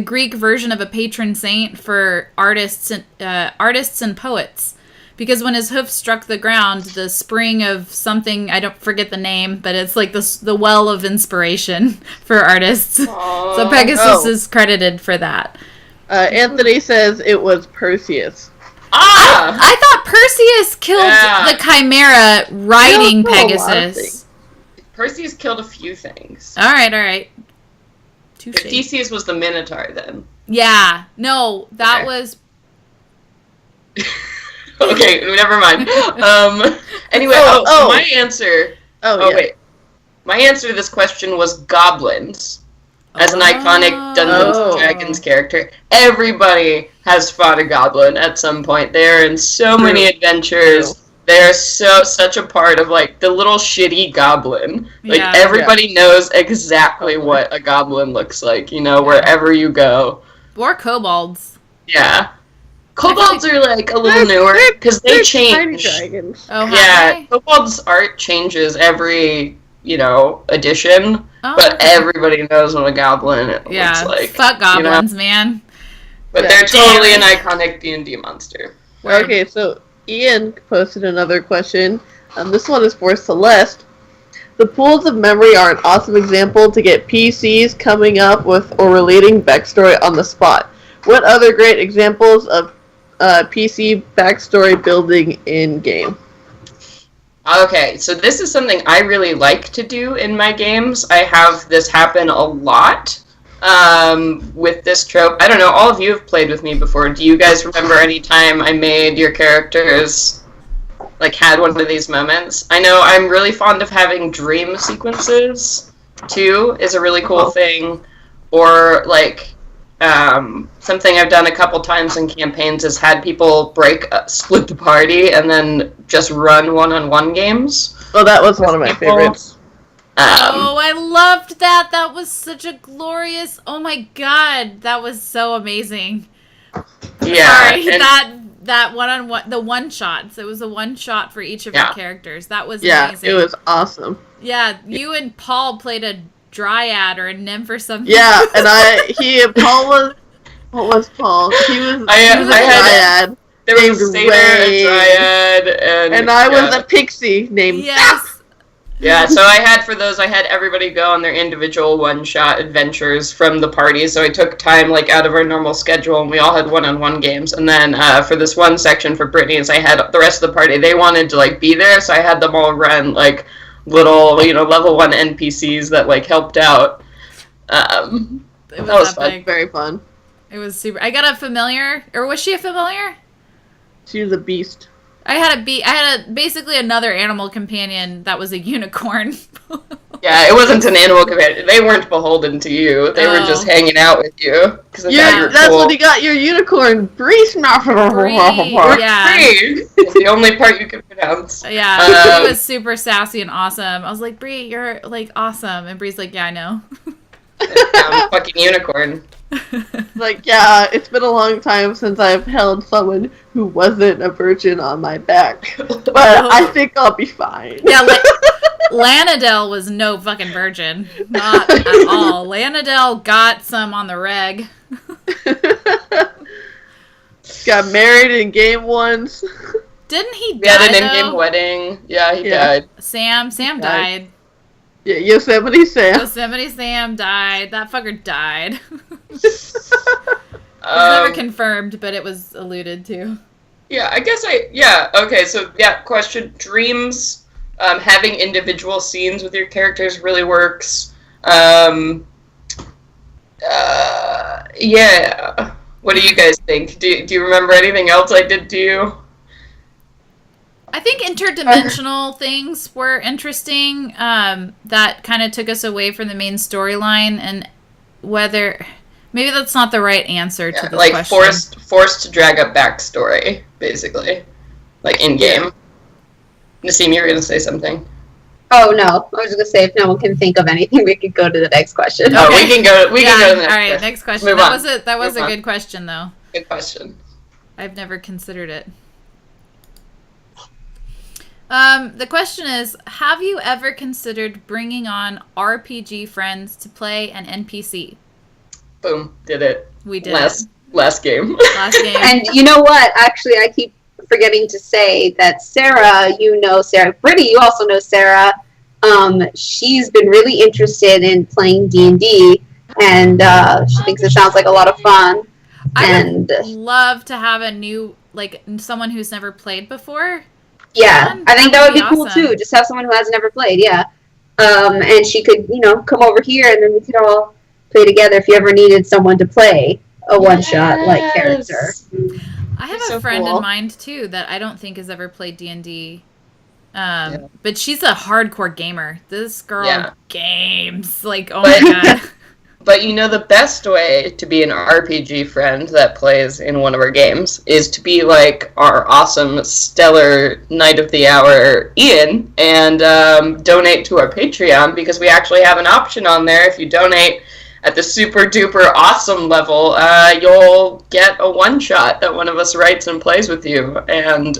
Greek version of a patron saint for artists and poets. Because when his hoof struck the ground, the spring of something, I don't forget the name, but it's like the well of inspiration for artists. Aww. So Pegasus is credited for that. Anthony says it was Perseus. I thought Perseus killed the Chimera riding Pegasus. Perseus killed a few things. All right. Theseus was the Minotaur then. Yeah. No, that was... Okay, never mind. Anyway, my answer... wait. My answer to this question was goblins. As an iconic Dungeons & Dragons character. Everybody has fought a goblin at some point. They're in so many adventures. They're such a part of, the little shitty goblin. Everybody knows exactly what a goblin looks like, wherever you go. Or kobolds. Yeah. Kobolds are, a little newer, because they change. Dragons. Oh, kobolds' art changes every, edition, but everybody knows what a goblin looks like. Fuck goblins, man. But they're totally an iconic D&D monster. Okay, so Ian posted another question. This one is for Celeste. The pools of memory are an awesome example to get PCs coming up with or relating backstory on the spot. What other great examples of PC backstory building in game? Okay, so this is something I really like to do in my games. I have this happen a lot with this trope. I don't know, all of you have played with me before. Do you guys remember any time I made your characters, had one of these moments? I know I'm really fond of having dream sequences, too, is a really cool thing. Or, something I've done a couple times in campaigns is had people split the party and then just run one-on-one games. Well, that was one of my favorites. I loved that. That was such a glorious... Oh my god, that was so amazing. Yeah. Sorry, that one-on-one... The one-shots. It was a one-shot for each of your characters. That was amazing. Yeah, it was awesome. Yeah, you and Paul played a dryad or a nymph or something. Yeah, and Paul was... What was Paul? He was a dryad. There was a satyr, a dryad, and I was a pixie named... Yes. Yeah, so I had everybody go on their individual one-shot adventures from the party, so I took time, out of our normal schedule, and we all had one-on-one games, and then for this one section for Brittany's, I had the rest of the party, they wanted to, be there, so I had them all run, little, level 1 NPCs that, helped out. That was fun. Very fun. It was super... I got a familiar... Or was she a familiar? She was a beast. I had basically another animal companion that was a unicorn. Yeah, it wasn't an animal companion. They weren't beholden to you. They were just hanging out with you. That's cool. When you got your unicorn. Bree. Yeah. It's the only part you could pronounce. Yeah, it was super sassy and awesome. I was like, Bree, you're, awesome. And Bree's like, yeah, I know. Fucking unicorn. Like, yeah, it's been a long time since I've held someone who wasn't a virgin on my back. But I think I'll be fine. Yeah, Lanadel was no fucking virgin. Not at all. Lanadel got some on the reg. Got married in game once. Didn't he die, We had an in-game wedding. Yeah, he died. Sam died. Yeah, Yosemite Sam. Yosemite Sam died. That fucker died. It was never confirmed, but it was alluded to. Yeah, I guess okay, so question. Dreams, having individual scenes with your characters really works. Yeah. What do you guys think? Do you remember anything else I did to you? I think interdimensional things were interesting. That kind of took us away from the main storyline, and whether maybe that's not the right answer to this question. Forced to drag up backstory, basically, like in game. Nassim, you were gonna say something. Oh no, I was just gonna say if no one can think of anything, we could go to the next question. Oh, we can go. We can go to the next. All right, question. next question. Move on. That was a good question, though. Good question. I've never considered it. The question is, have you ever considered bringing on RPG friends to play an NPC? Boom, did it. We did last game. Last game. And you know what? Actually, I keep forgetting to say that Sarah, Sarah. Brittany, you also know Sarah. She's been really interested in playing D&D, and she thinks it sounds like a lot of fun. I would love to have a new, someone who's never played before. Yeah, I think that would be cool too. Just have someone who has never played. Yeah, and she could, come over here, and then we could all play together if you ever needed someone to play a one-shot character. I have a friend in mind too that I don't think has ever played D&D, but she's a hardcore gamer. This girl games oh my god. But the best way to be an RPG friend that plays in one of our games is to be like our awesome, stellar Knight of the Hour Ian and donate to our Patreon, because we actually have an option on there. If you donate at the super duper awesome level, you'll get a one-shot that one of us writes and plays with you. And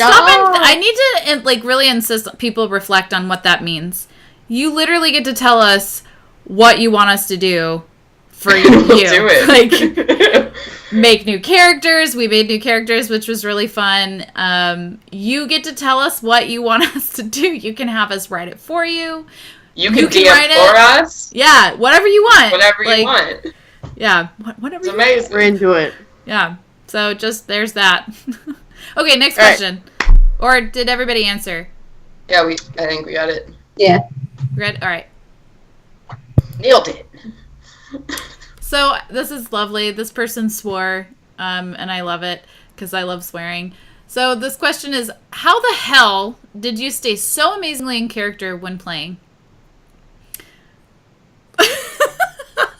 I need to really insist that people reflect on what that means. You literally get to tell us what you want us to do for you. We'll do it. Make new characters. We made new characters, which was really fun. You get to tell us what you want us to do. You can have us write it for you. You can DM for us. Yeah, whatever you want. Whatever you want. Yeah, whatever. It's amazing. We're into it. Yeah. So just there's that. Okay, next question. Right. Or did everybody answer? Yeah, I think we got it. Yeah. Read. All right. Nailed it. So this is lovely. This person swore, and I love it because I love swearing. So this question is, how the hell did you stay so amazingly in character when playing?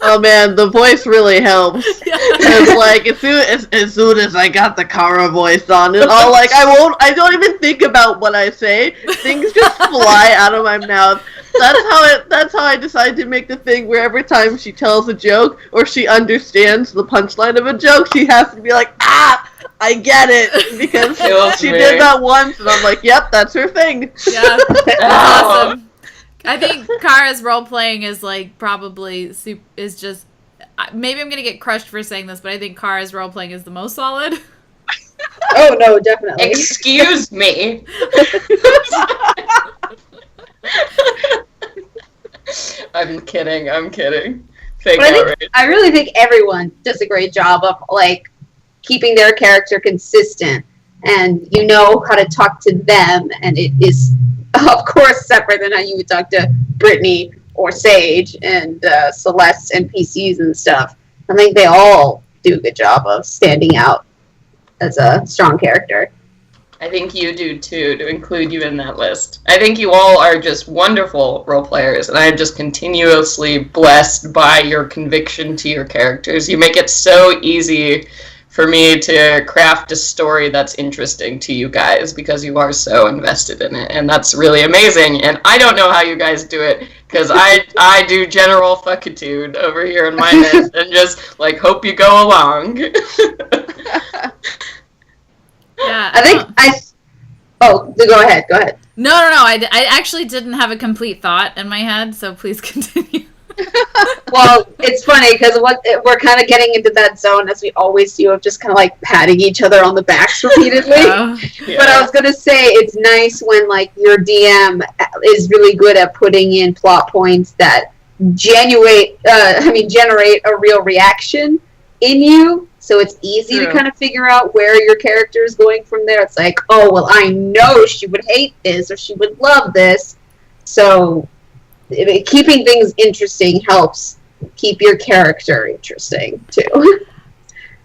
Oh man, the voice really helps. It's as soon as I got the Kara voice on, and I don't even think about what I say. Things just fly out of my mouth. That's how I decided to make the thing where every time she tells a joke or she understands the punchline of a joke, she has to be like, I get it, because she did that once, and I'm like, yep, that's her thing. Yeah, awesome. I think Kara's role-playing is is just, maybe I'm gonna get crushed for saying this, but I think Kara's role-playing is the most solid. Oh no, definitely. Excuse me. I'm kidding. I really think everyone does a great job of keeping their character consistent, and how to talk to them, and it is of course separate than how you would talk to Brittany or Sage and Celeste NPCs and stuff. I think they all do a good job of standing out as a strong character. I think you do too, to include you in that list. I think you all are just wonderful role players, and I'm just continuously blessed by your conviction to your characters. You make it so easy for me to craft a story that's interesting to you guys because you are so invested in it, and that's really amazing. And I don't know how you guys do it, Because I do general fuckitude over here in my head and just, like, hope you go along. Yeah. I think Oh, go ahead. No. I actually didn't have a complete thought in my head, so please continue. Well, it's funny because we're kind of getting into that zone as we always do of just kind of like patting each other on the backs repeatedly. Oh. Yeah. But I was gonna say it's nice when like your DM is really good at putting in plot points that generate a real reaction in you. So it's easy to kind of figure out where your character is going from there. It's like, oh well, I know she would hate this or she would love this. So keeping things interesting helps keep your character interesting too.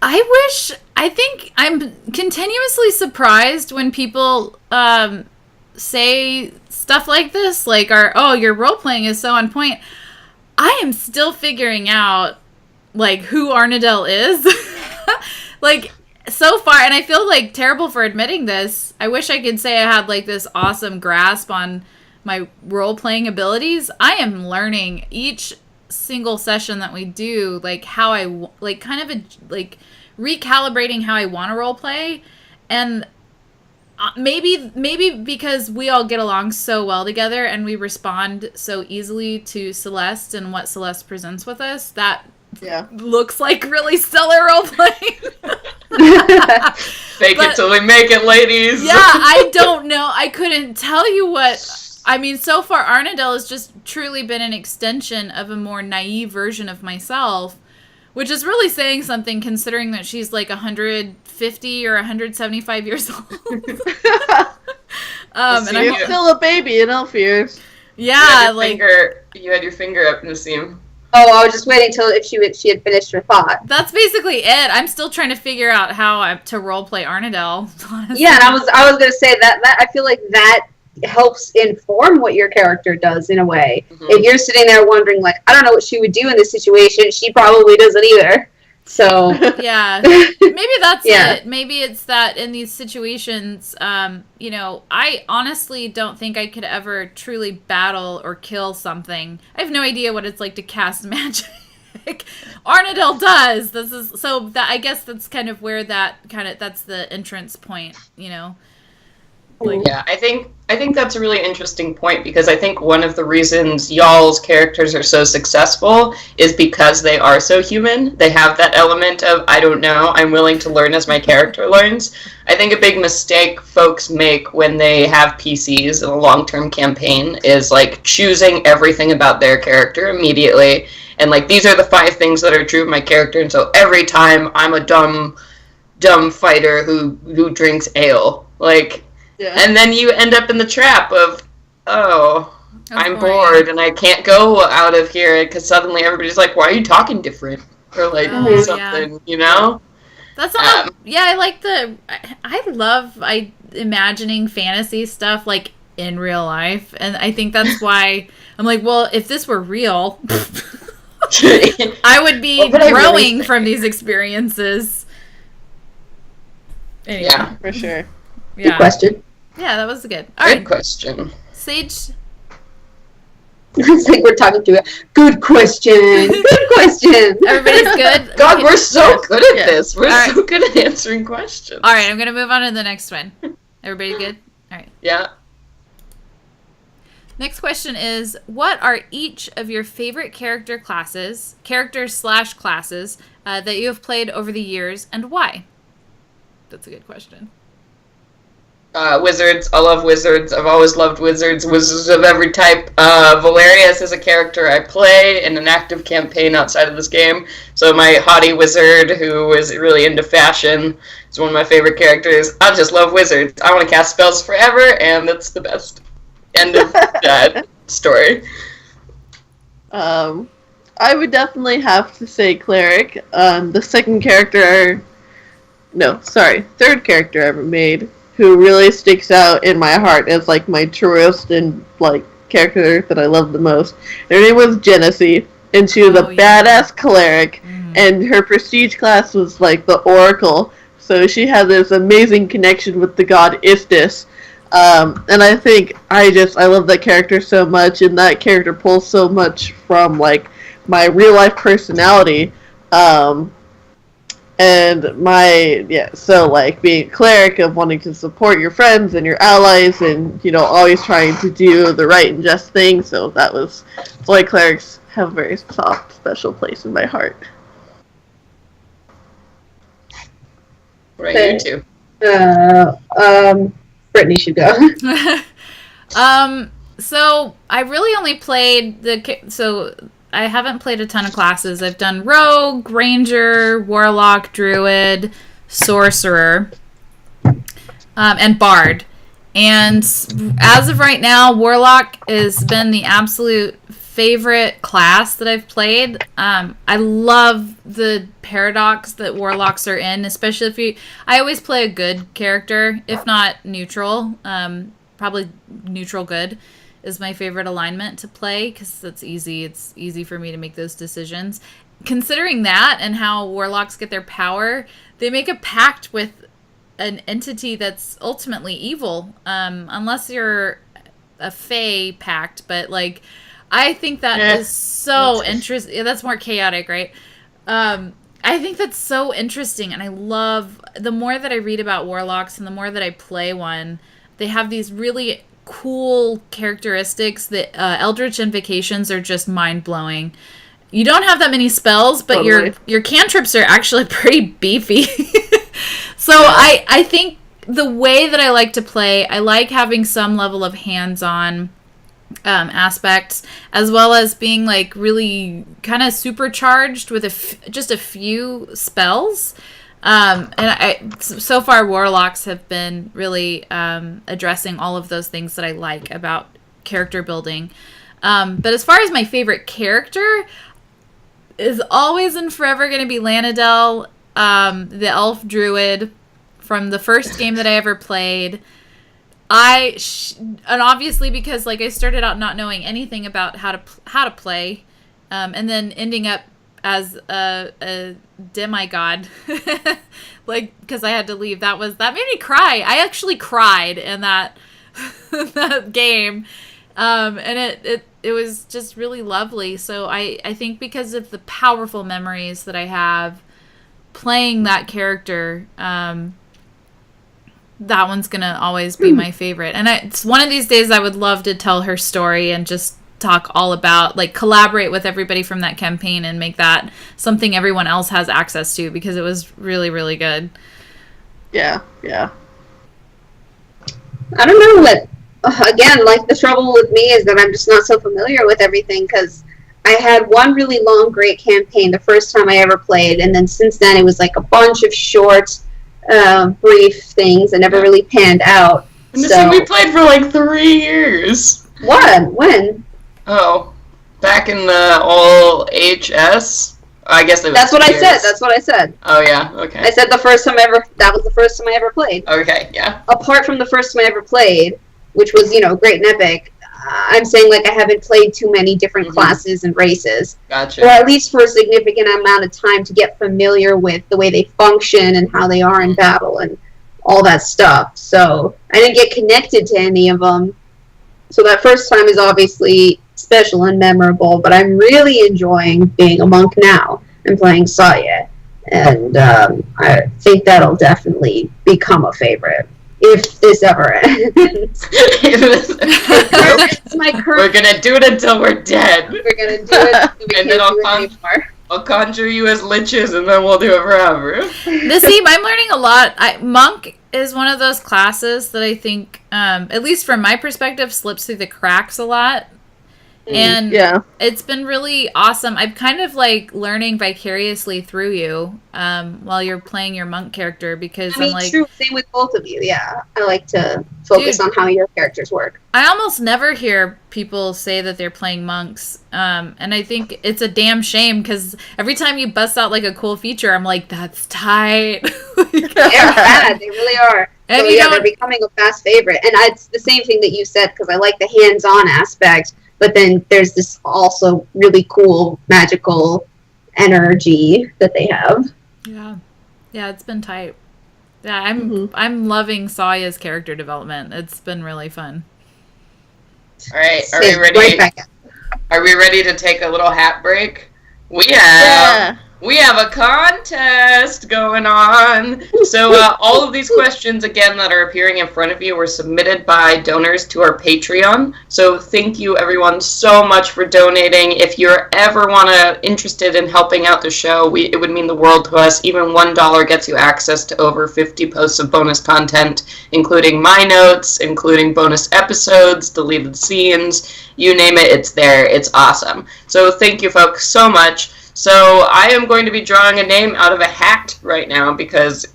I think I'm continuously surprised when people say stuff like this, like, your role-playing is so on point. I am still figuring out, like, who Arnadel is. Like, so far, and I feel, like, terrible for admitting this. I wish I could say I had, like, this awesome grasp on my role-playing abilities. I am learning each single session that we do, like, how I, like, kind of, recalibrating how I want to role-play, and maybe because we all get along so well together, and we respond so easily to Celeste and what Celeste presents with us, that looks like really stellar role-playing. Fake it till we make it, ladies. Yeah, I don't know. I couldn't tell you what... I mean, so far, Arnadel has just truly been an extension of a more naive version of myself, which is really saying something considering that she's like 150 or 175 years old. And I'm still a baby in elf years. Yeah, you had your finger up, Nassim. Oh, I was just waiting till if she had finished her thought. That's basically it. I'm still trying to figure out how to roleplay Arnadel. Honestly. Yeah, and I was gonna say that I feel like that helps inform what your character does in a way. Mm-hmm. If you're sitting there wondering, like, I don't know what she would do in this situation, she probably doesn't either. So yeah, maybe that's it. Maybe it's that in these situations, I honestly don't think I could ever truly battle or kill something. I have no idea what it's like to cast magic. Arnadel does. I guess that's kind of where that's the entrance point, Yeah, I think that's a really interesting point, because I think one of the reasons y'all's characters are so successful is because they are so human. They have that element of, I don't know, I'm willing to learn as my character learns. I think a big mistake folks make when they have PCs in a long-term campaign is, like, choosing everything about their character immediately. And, like, these are the 5 things that are true of my character, and so every time I'm a dumb fighter who drinks ale. Like... Yeah. And then you end up in the trap of, I'm bored and I can't go out of here because suddenly everybody's like, why are you talking different? Or like something, That's not, I like I love imagining fantasy stuff like in real life. And I think that's why I'm like, well, if this were real, I would be growing from these experiences. Anyway. Yeah, for sure. Good question. Yeah, that was good. All right. Good question. Sage. It's like we're talking to a good question. Good question. Everybody's good? God, we're so good at this. We're so good at answering questions. All right, I'm going to move on to the next one. Everybody good? All right. Yeah. Next question is, what are each of your favorite characters/classes, that you have played over the years, and why? That's a good question. Wizards. I love wizards. I've always loved wizards. Wizards of every type. Valerius is a character I play in an active campaign outside of this game. So my haughty wizard, who is really into fashion, is one of my favorite characters. I just love wizards. I want to cast spells forever, and that's the best. End of that story. I would definitely have to say cleric. The third character I ever made, who really sticks out in my heart as, like, my truest and, like, character that I love the most. Her name was Genesee, and she was a badass cleric, and her prestige class was, like, the Oracle, so she had this amazing connection with the god Istis. And I think I love that character so much, and that character pulls so much from like my real life personality. And so like being a cleric of wanting to support your friends and your allies, and always trying to do the right and just thing. So that's why clerics have a very soft, special place in my heart. Right, you too. Brittany should go. So I really only played I haven't played a ton of classes. I've done Rogue, Ranger, Warlock, Druid, Sorcerer, and Bard. And as of right now, Warlock has been the absolute favorite class that I've played. I love the paradox that Warlocks are in, especially I always play a good character, if not neutral. Probably neutral good is my favorite alignment to play because it's easy for me to make those decisions. Considering that and how Warlocks get their power, they make a pact with an entity that's ultimately evil, unless you're a Fae pact, but like I think that is so interesting. Yeah, that's more chaotic, right? I think that's so interesting, and I love the more that I read about Warlocks and the more that I play one, they have these really cool characteristics that Eldritch Invocations are just mind-blowing. You don't have that many spells, but Totally. your cantrips are actually pretty beefy. So I think the way that I like to play, I like having some level of hands-on aspects, as well as being like really kind of supercharged with just a few spells. And so far Warlocks have been really addressing all of those things that I like about character building. But as far as my favorite character is always and forever going to be Lanadel, the elf druid from the first game that I ever played. And obviously because like I started out not knowing anything about how to play, and then ending up as a demigod, like because I had to leave. That made me cry. I actually cried in that that game, and it was just really lovely. So I think because of the powerful memories that I have playing that character, that one's gonna always be my favorite. And it's one of these days I would love to tell her story and just talk all about, like, collaborate with everybody from that campaign and make that something everyone else has access to, because it was really, really good. Yeah. I don't know what, again, like, the trouble with me is that I'm just not so familiar with everything, because I had one really long, great campaign the first time I ever played, and then since then it was like a bunch of short, brief things that never really panned out. And this thing we played for like 3 years. What? When? Oh, back in the all HS? I guess it was That's what years. I said. That's what I said. Oh, yeah, okay. I said that was the first time I ever played. Okay, yeah. Apart from the first time I ever played, which was, great and epic, I'm saying, like, I haven't played too many different classes and races. Gotcha. Or at least for a significant amount of time to get familiar with the way they function and how they are in battle and all that stuff. So I didn't get connected to any of them. So that first time is obviously special and memorable, but I'm really enjoying being a monk now and playing Saya. And I think that'll definitely become a favorite. If this ever ends. It's my current. We're gonna do it until we're dead. We're gonna do it. And then I'll conjure you as liches, and then we'll do it forever. I'm learning a lot. Monk is one of those classes that I think, at least from my perspective, slips through the cracks a lot. And it's been really awesome. I'm kind of like learning vicariously through you while you're playing your monk character, because I'm like, true. Same with both of you. Yeah, I like to focus on how your characters work. I almost never hear people say that they're playing monks, and I think it's a damn shame, because every time you bust out like a cool feature, I'm like, that's tight. They're bad. They really are. And so they're becoming a fast favorite, and it's the same thing that you said, because I like the hands-on aspect. But then there's this also really cool magical energy that they have. Yeah, it's been tight. Yeah, I'm loving Saya's character development. It's been really fun. All right, are we ready? Right back up. Are we ready to take a little hat break? We have a contest going on. So all of these questions, again, that are appearing in front of you were submitted by donors to our Patreon. So thank you, everyone, so much for donating. If you're ever interested in helping out the show, it would mean the world to us. Even $1 gets you access to over 50 posts of bonus content, including my notes, including bonus episodes, deleted scenes, you name it, it's there. It's awesome. So thank you, folks, so much. So I am going to be drawing a name out of a hat right now because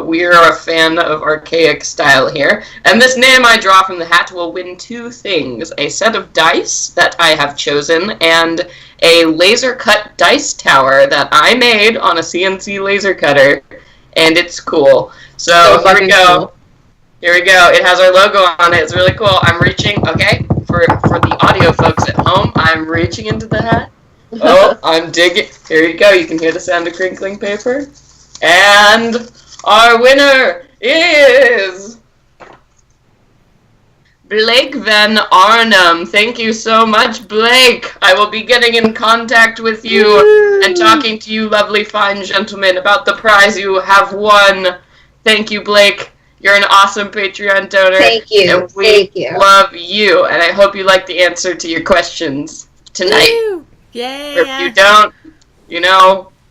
we are a fan of archaic style here. And this name I draw from the hat will win 2 things. A set of dice that I have chosen and a laser cut dice tower that I made on a CNC laser cutter. And it's cool. So here we go. Cool. Here we go. It has our logo on it. It's really cool. I'm reaching, okay, for the audio folks at home, I'm reaching into the hat. Oh, I'm digging. Here you go. You can hear the sound of crinkling paper. And our winner is Blake Van Arnhem. Thank you so much, Blake. I will be getting in contact with you and talking to you, lovely, fine gentlemen, about the prize you have won. Thank you, Blake. You're an awesome Patreon donor. Thank you. And we love you. And I hope you like the answer to your questions tonight. Woo! Yeah. Or if you don't,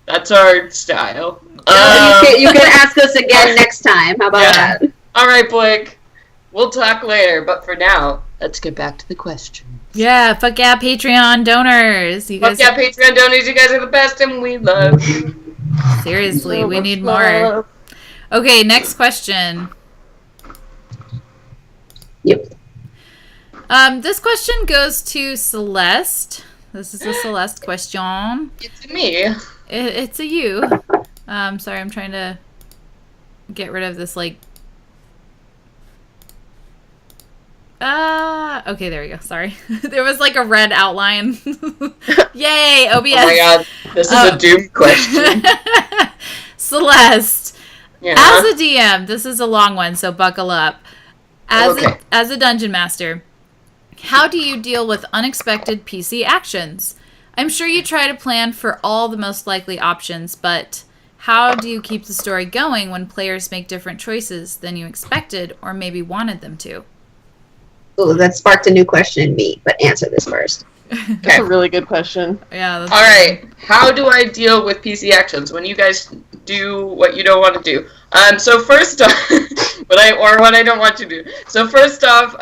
that's our style. You can ask us again next time. How about that? All right, Blake. We'll talk later. But for now, let's get back to the question. Yeah, fuck yeah, Patreon donors. Fuck yeah, Patreon donors. You guys are the best, and we love you. Seriously, we need more. Okay, next question. Yep. This question goes to Celeste. This is a Celeste question. It's a me. It's a you. Sorry, I'm trying to get rid of this, okay, there we go. Sorry. There was, a red outline. Yay, OBS. Oh my god, this is a doom question. Celeste. Yeah. As a DM, this is a long one, so buckle up. As a dungeon master, how do you deal with unexpected PC actions? I'm sure you try to plan for all the most likely options, but how do you keep the story going when players make different choices than you expected or maybe wanted them to? Oh, that sparked a new question in me, but answer this first. That's a really good question. Yeah. All right. How do I deal with PC actions when you guys do what you don't want to do? So first off, what I don't want to do. So first off,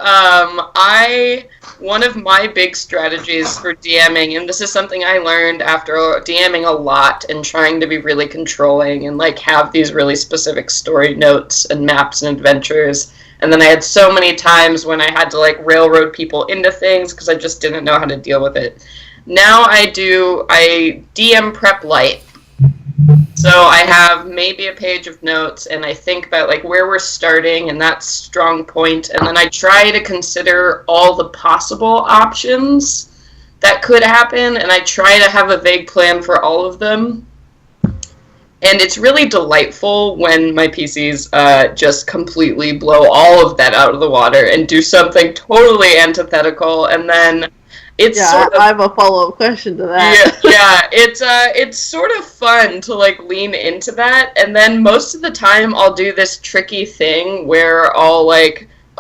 one of my big strategies for DMing, and this is something I learned after DMing a lot and trying to be really controlling and have these really specific story notes and maps and adventures. And then I had so many times when I had to railroad people into things because I just didn't know how to deal with it. Now I DM prep light. So I have maybe a page of notes and I think about where we're starting and that strong point, and then I try to consider all the possible options that could happen, and I try to have a vague plan for all of them. And it's really delightful when my PCs just completely blow all of that out of the water and do something totally antithetical, and then it's I have a follow-up question to that. Yeah, it's sort of fun to lean into that, and then most of the time I'll do this tricky thing where I'll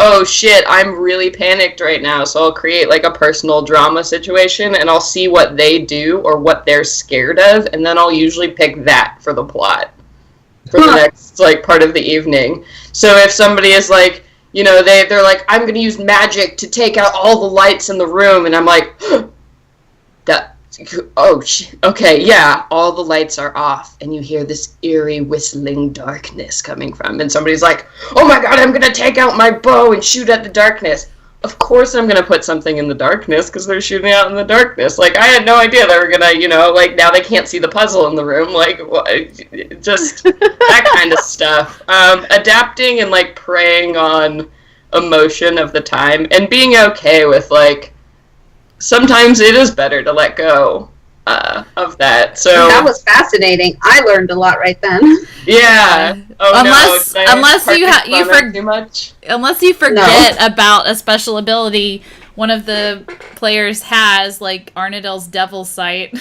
oh shit, I'm really panicked right now, so I'll create a personal drama situation, and I'll see what they do or what they're scared of, and then I'll usually pick that for the plot for the next part of the evening. So if somebody is they're I'm gonna use magic to take out all the lights in the room, and I'm okay, yeah, all the lights are off, and you hear this eerie whistling darkness coming from, and somebody's oh my god, I'm gonna take out my bow and shoot at the darkness. Of course I'm gonna put something in the darkness, because they're shooting out in the darkness. I had no idea they were gonna, now they can't see the puzzle in the room, just that kind of stuff. Adapting and, preying on emotion of the time, and being okay with, sometimes it is better to let go. of that. So that was fascinating. I learned a lot right then. Yeah. Oh unless no! Too much. Unless you forget about a special ability one of the players has, like Arnadell's Devil Sight.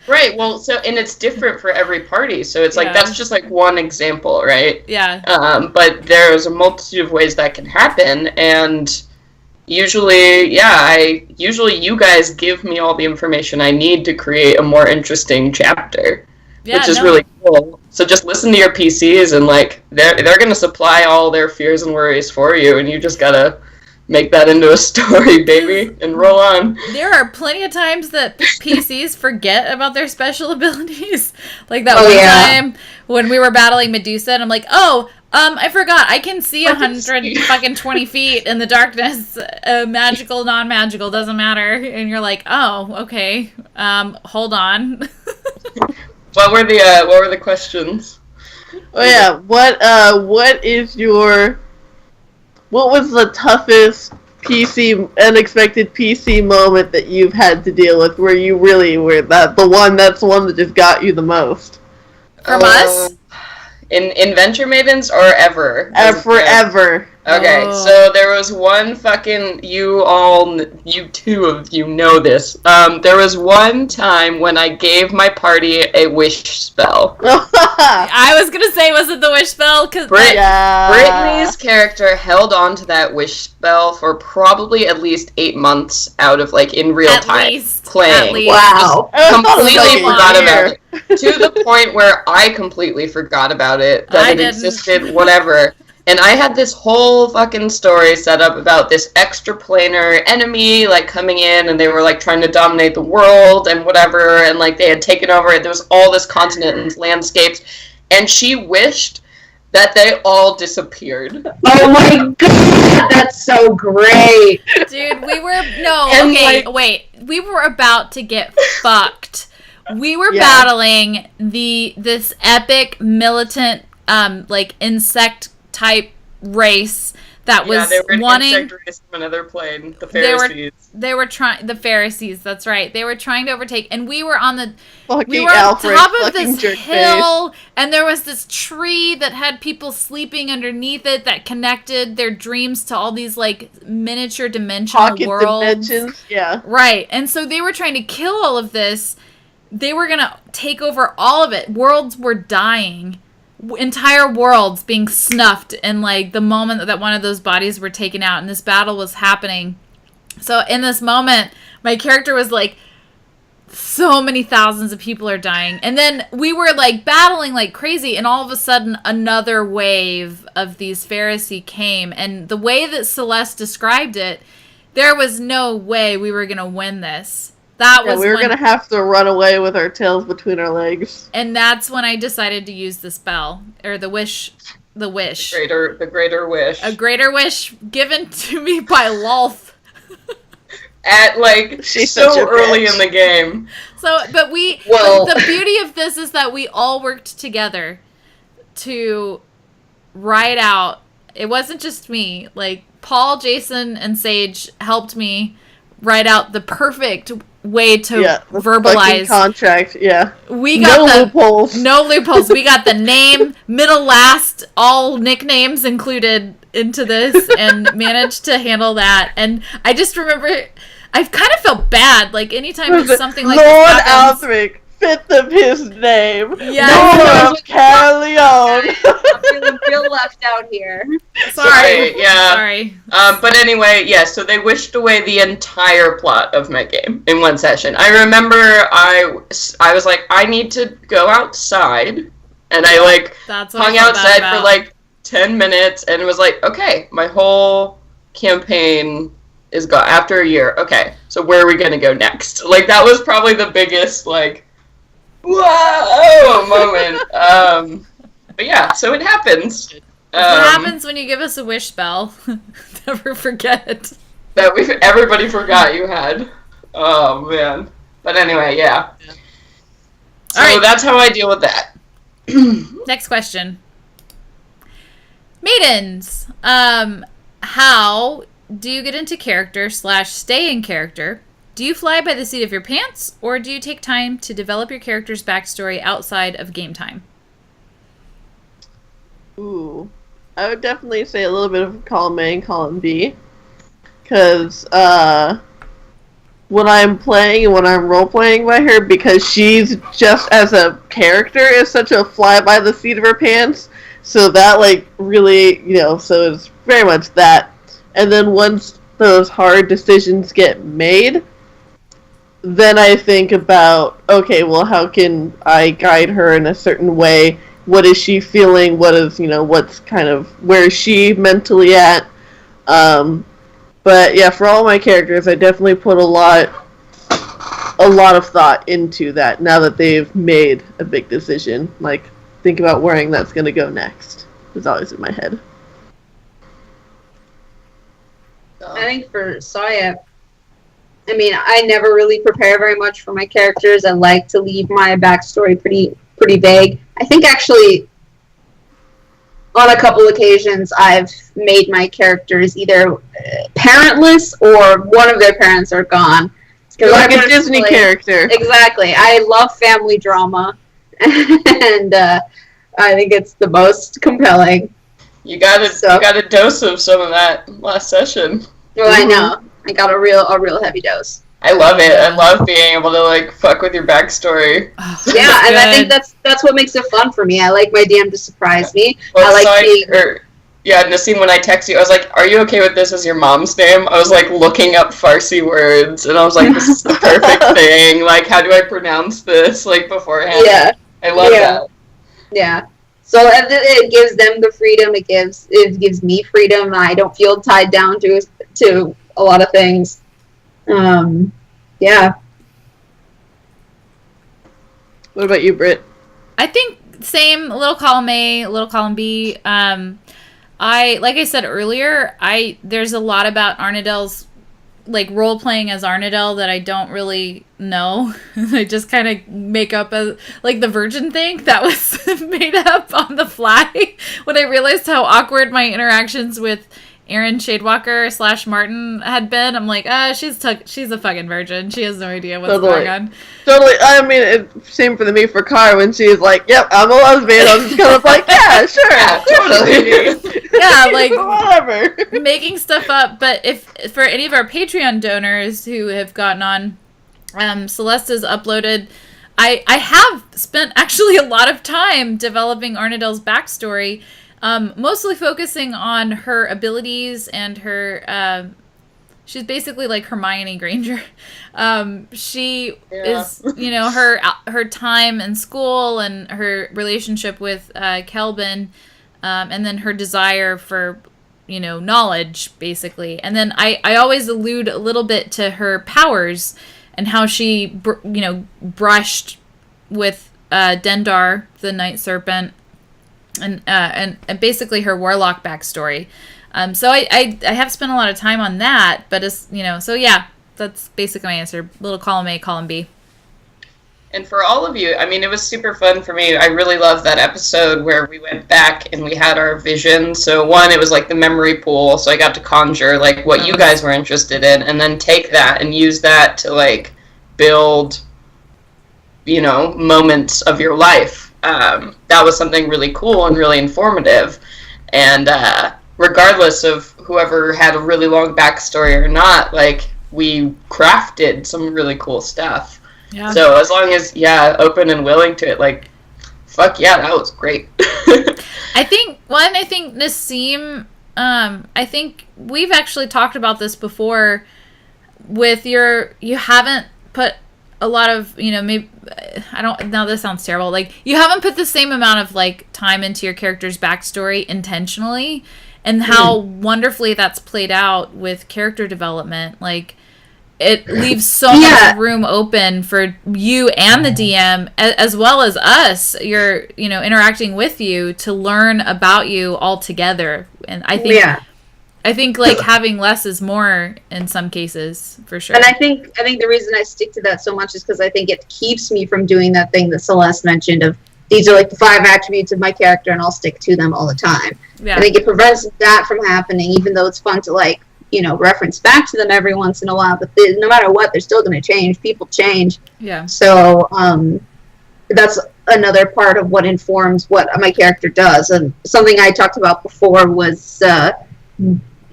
Right. Well, and it's different for every party. So it's like that's just like one example, right? Yeah. But there's a multitude of ways that can happen, and usually you guys give me all the information I need to create a more interesting chapter, which is really cool. So just listen to your PCs, and like they're gonna supply all their fears and worries for you, and you just gotta make that into a story, baby, and roll on. There are plenty of times that PCs forget about their special abilities. Like that time when we were battling Medusa, and I'm like, I forgot. I can see 120 feet in the darkness. Magical, non-magical, doesn't matter. And you're like, oh, okay. Hold on. What were the questions? Oh yeah. What was the toughest unexpected PC moment that you've had to deal with, where you really were that's the one that just got you the most? From us? In Venture Maidens or ever? Forever. Okay, so there was one fucking, you two of you know this. There was one time when I gave my party a wish spell. I was gonna say, was it the wish spell? Brittany's character held on to that wish spell for probably at least 8 months out of, like, in real time playing. Wow. Completely forgot about it. To the point where I completely forgot about it, that it existed, whatever. And I had this whole fucking story set up about this extraplanar enemy, like, coming in, and they were, like, trying to dominate the world and whatever, and, like, they had taken over it. There was all this continent and landscapes, and she wished that they all disappeared. Oh my god, that's so great! Dude, we were about to get fucked. We were battling this epic militant, like, insect type race that was they were an wanting insect race from another plane, the Pharisees. They were trying the Pharisees, that's right. They were trying to overtake, and we were on Fucking top of this hill, and there was this tree that had people sleeping underneath it that connected their dreams to all these, like, miniature dimensional worlds. Dimensions, yeah. Right. And so they were trying to kill all of this. They were going to take over all of it. Worlds were dying. Entire worlds being snuffed in, like, the moment that one of those bodies were taken out, and this battle was happening. So in this moment, my character was like, so many thousands of people are dying, and then we were, like, battling like crazy, and all of a sudden another wave of these Pharisee came, and the way that Celeste described it, there was no way we were gonna win this. We were going to have to run away with our tails between our legs. And that's when I decided to use the spell. Or the wish. The greater wish. A greater wish given to me by Lolth. At, like, so early in the game. So, but the beauty of this is that we all worked together to write out. It wasn't just me. Like, Paul, Jason, and Sage helped me write out the perfect way to verbalize contract. We got loopholes. No loopholes. We got the name, middle, last, all nicknames included into this, and managed to handle that. And I just remember, I kind of felt bad. Like, anytime there's something like Lord this happens, Althric, fifth of his name. Yeah. Lord of Carleon. I'm feeling real left out here. Sorry. But anyway, so they wished away the entire plot of my game in one session. I remember I was like, I need to go outside, and I, like, hung outside for, like, 10 minutes, and it was like, okay, my whole campaign is gone after a year. Okay, so where are we gonna go next? Like, that was probably the biggest, like, whoa moment. But yeah, so it happens. What happens when you give us a wish spell? Never forget. That everybody forgot you had. Oh, man. But anyway, yeah. So that's how I deal with that. Next question. Maidens. How do you get into character / stay in character Do you fly by the seat of your pants, or do you take time to develop your character's backstory outside of game time? Ooh. I would definitely say a little bit of column A and column B. Because, when I'm playing and when I'm role-playing by her, because she's just as a character is such a fly by the seat of her pants, so that, like, really, so it's very much that. And then once those hard decisions get made, then I think about, okay, well, how can I guide her in a certain way? What is she feeling? What is, what's kind of, where is she mentally at? But yeah, for all my characters, I definitely put a lot of thought into that now that they've made a big decision. Like, think about where that's going to go next. It's always in my head. I think for Saya, I never really prepare very much for my characters. I like to leave my backstory pretty vague. I think actually on a couple occasions I've made my characters either parentless or one of their parents are gone. You're like a Disney character. Exactly. I love family drama, and I think it's the most compelling. You got a dose of some of that last session. Well, I know. I got a real heavy dose. I love it. I love being able to, like, fuck with your backstory. Yeah, and I think that's what makes it fun for me. I like my DM to surprise me. Well, Nassim, when I text you, I was like, are you okay with this as your mom's name? I was, like, looking up Farsi words, and I was like, this is the perfect thing. Like, how do I pronounce this, like, beforehand? Yeah. I love that. Yeah. So it gives them the freedom. It gives me freedom. I don't feel tied down to a lot of things. Yeah. What about you, Britt? I think same, a little column A, a little column B. Like I said earlier, there's a lot about Arnadel's, like, role-playing as Arnadel that I don't really know. I just kind of make up like the virgin thing that was made up on the fly when I realized how awkward my interactions with Aaron Shadewalker / Martin had been. I'm like, she's a fucking virgin. She has no idea what's going on. Totally. Same for me for Car when she's like, yep, I'm a lesbian. I'm just kind of like, yeah, sure. Yeah, totally. Yeah, like, whatever. Making stuff up. But if for any of our Patreon donors who have gotten on, Celeste has uploaded. I have spent actually a lot of time developing Arnadel's backstory. Mostly focusing on her abilities and her, she's basically like Hermione Granger. She is, her time in school and her relationship with Kelvin, and then her desire for, knowledge, basically. And then I always allude a little bit to her powers and how she, brushed with Dendar, the Night Serpent, and basically her warlock backstory. So I have spent a lot of time on that, but so yeah, that's basically my answer. Little column A, column B. And for all of you, it was super fun for me. I really loved that episode where we went back and we had our vision. So one, it was like the memory pool, so I got to conjure like what you guys were interested in, and then take that and use that to like build, moments of your life. That was something really cool and really informative. And regardless of whoever had a really long backstory or not, like, we crafted some really cool stuff. Yeah. So as long as, open and willing to it, like, fuck yeah, that was great. I think Nassim, I think we've actually talked about this before with you haven't put a lot of, maybe, now this sounds terrible, like, you haven't put the same amount of, like, time into your character's backstory intentionally, and how wonderfully that's played out with character development. Like, it leaves so much room open for you and the DM, as well as us, interacting with you, to learn about you all together. And I think like having less is more in some cases, for sure. And I think the reason I stick to that so much is because I think it keeps me from doing that thing that Celeste mentioned of, these are like the 5 attributes of my character and I'll stick to them all the time. Yeah. I think it prevents that from happening, even though it's fun to like reference back to them every once in a while, but no matter what, they're still going to change. People change. Yeah. So that's another part of what informs what my character does. And something I talked about before was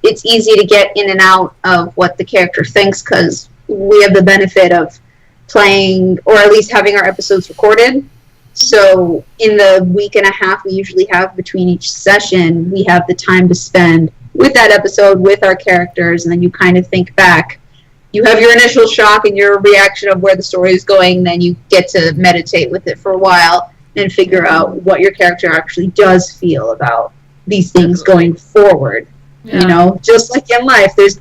it's easy to get in and out of what the character thinks because we have the benefit of playing, or at least having our episodes recorded. So in the week and a half we usually have between each session, we have the time to spend with that episode, with our characters, and then you kind of think back. You have your initial shock and your reaction of where the story is going, then you get to meditate with it for a while and figure out what your character actually does feel about these things going forward. Yeah. Just like in life, there's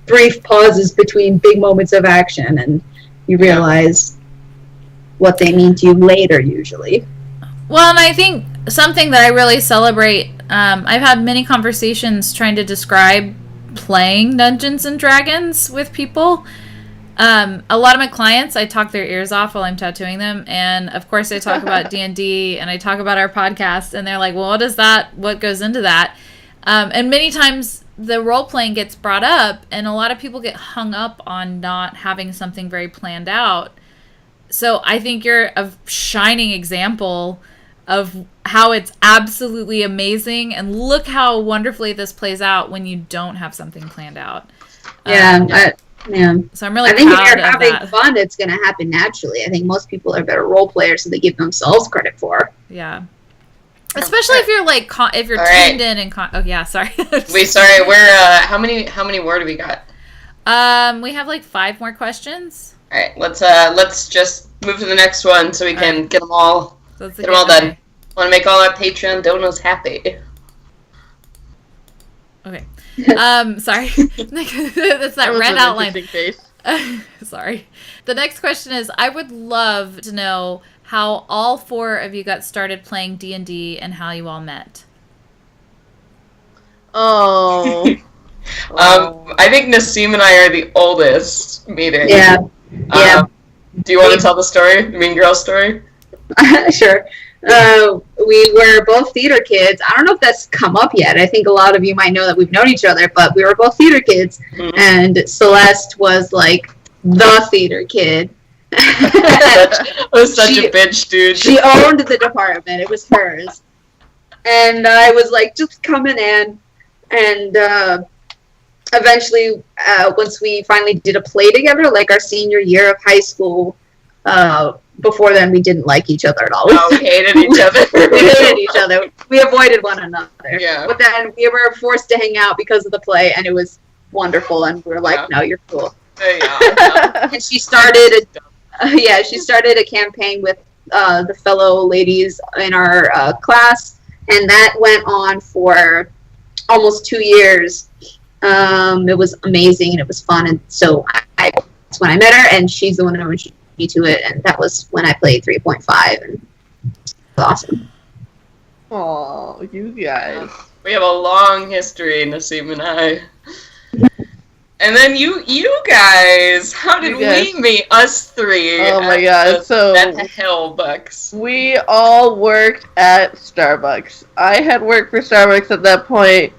brief pauses between big moments of action, and you realize what they mean to you later, usually. Well, and I think something that I really celebrate, I've had many conversations trying to describe playing Dungeons and Dragons with people. A lot of my clients, I talk their ears off while I'm tattooing them, and of course I talk about D&D, and I talk about our podcast, and they're like, well, what goes into that? And many times the role-playing gets brought up, and a lot of people get hung up on not having something very planned out. So I think you're a shining example of how it's absolutely amazing, and look how wonderfully this plays out when you don't have something planned out. Yeah. So I'm really proud of that. I think if you're having fun, it's going to happen naturally. I think most people are better role players than they give themselves credit for. Yeah. Especially if you're like, if you're tuned in and oh yeah, sorry. Sorry. We're how many more do we got? We have like 5 more questions. All right, let's just move to the next one so we can get them all done. Want to make all our Patreon donors happy. Okay. Sorry. That's that red outline. Sorry. The next question is, I would love to know how all 4 of you got started playing D&D and how you all met. Oh. I think Nassim and I are the oldest meeting. Yeah. Yeah. Do you want to tell the story? The Mean Girl story? Sure. We were both theater kids. I don't know if that's come up yet. I think a lot of you might know that we've known each other, but we were both theater kids. Mm-hmm. And Celeste was like the theater kid. was such a bitch, dude. She owned the department. It was hers. And I was like just coming in. And eventually, once we finally did a play together, like our senior year of high school, before then we didn't like each other at all. Oh, we hated each other. We hated each other. We avoided one another. Yeah. But then we were forced to hang out because of the play, and it was wonderful. And we were like, no, you're cool. Yeah. And she started a campaign with the fellow ladies in our class, and that went on for almost 2 years. It was amazing and it was fun, and so that's when I met her, and she's the one who introduced me to it, and that was when I played 3.5, and it was awesome. Oh, you guys. We have a long history, Nassim and I. And then you guys, how did we meet, us 3? Oh my god, so at the Hellbucks. We all worked at Starbucks. I had worked for Starbucks at that point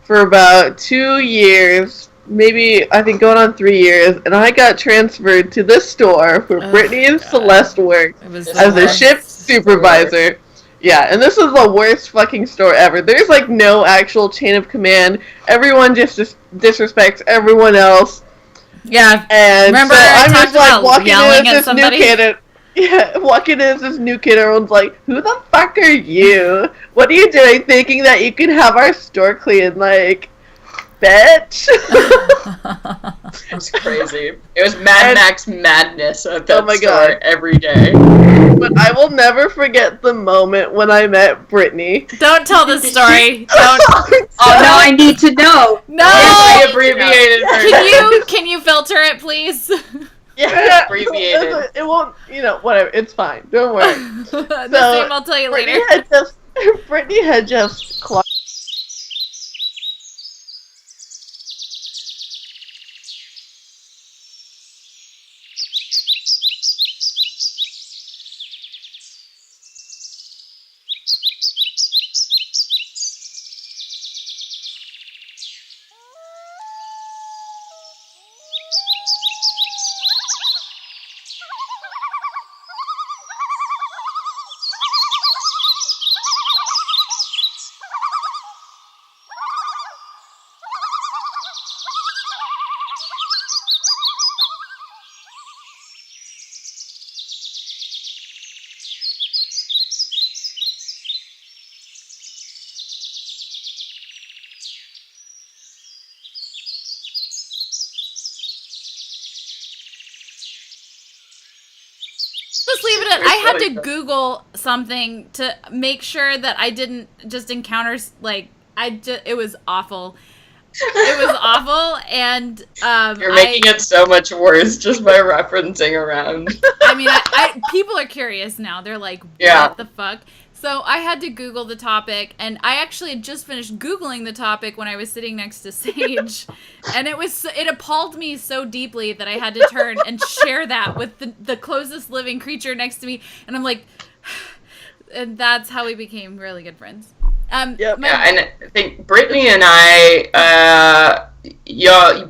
for about 2 years, maybe, I think, going on 3 years, and I got transferred to this store where Brittany and Celeste worked as a shift supervisor. Yeah, and this is the worst fucking store ever. There's, like, no actual chain of command. Everyone just disrespects everyone else. Yeah, and remember so I I'm talked just, like, about walking yelling in at as this somebody? new kid. Walking in as this new kid, everyone's like, who the fuck are you? What are you doing thinking that you can have our store clean? Like, bitch. It's crazy. It was Mad Max madness at that store God. Every day. But I will never forget the moment when I met Brittany. Don't tell the story. Don't. Oh, no, I need to know. No! Yes, the abbreviated version. Can you filter it, please? Yeah, abbreviated. it won't, whatever. It's fine. Don't worry. The same I'll tell you later. Brittany had just clocked. just leave it at, I had to Google something to make sure that I didn't just encounter, like, it was awful. It was awful, and you're making it so much worse just by referencing around. I mean, people are curious now. They're like, what the fuck? So I had to Google the topic, and I actually had just finished Googling the topic when I was sitting next to Sage, and it appalled me so deeply that I had to turn and share that with the closest living creature next to me, and I'm like, and that's how we became really good friends. And I think Brittany and I,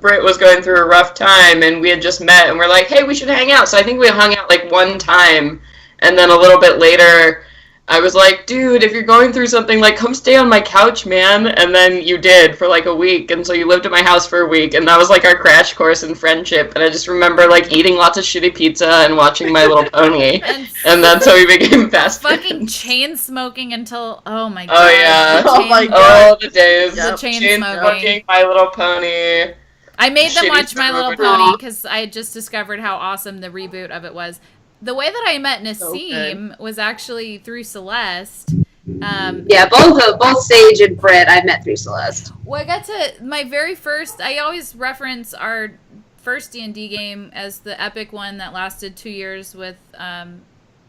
Britt was going through a rough time, and we had just met, and we're like, hey, we should hang out. So I think we hung out like one time, and then a little bit later, I was like, dude, if you're going through something, like, come stay on my couch, man. And then you did for like a week, and so you lived at my house for a week, and that was like our crash course in friendship. And I just remember like eating lots of shitty pizza and watching My Little Pony, and that's how we became fast friends. Fucking chain smoking until, oh my god. Oh yeah. Oh my god. Oh, the days. The chain smoking. My Little Pony. I made them watch My Little Pony because I had just discovered how awesome the reboot of it was. The way that I met Nassim was actually through Celeste. Both Sage and Britt I met through Celeste. Well, I got to my very first. I always reference our first D&D game as the epic one that lasted 2 years with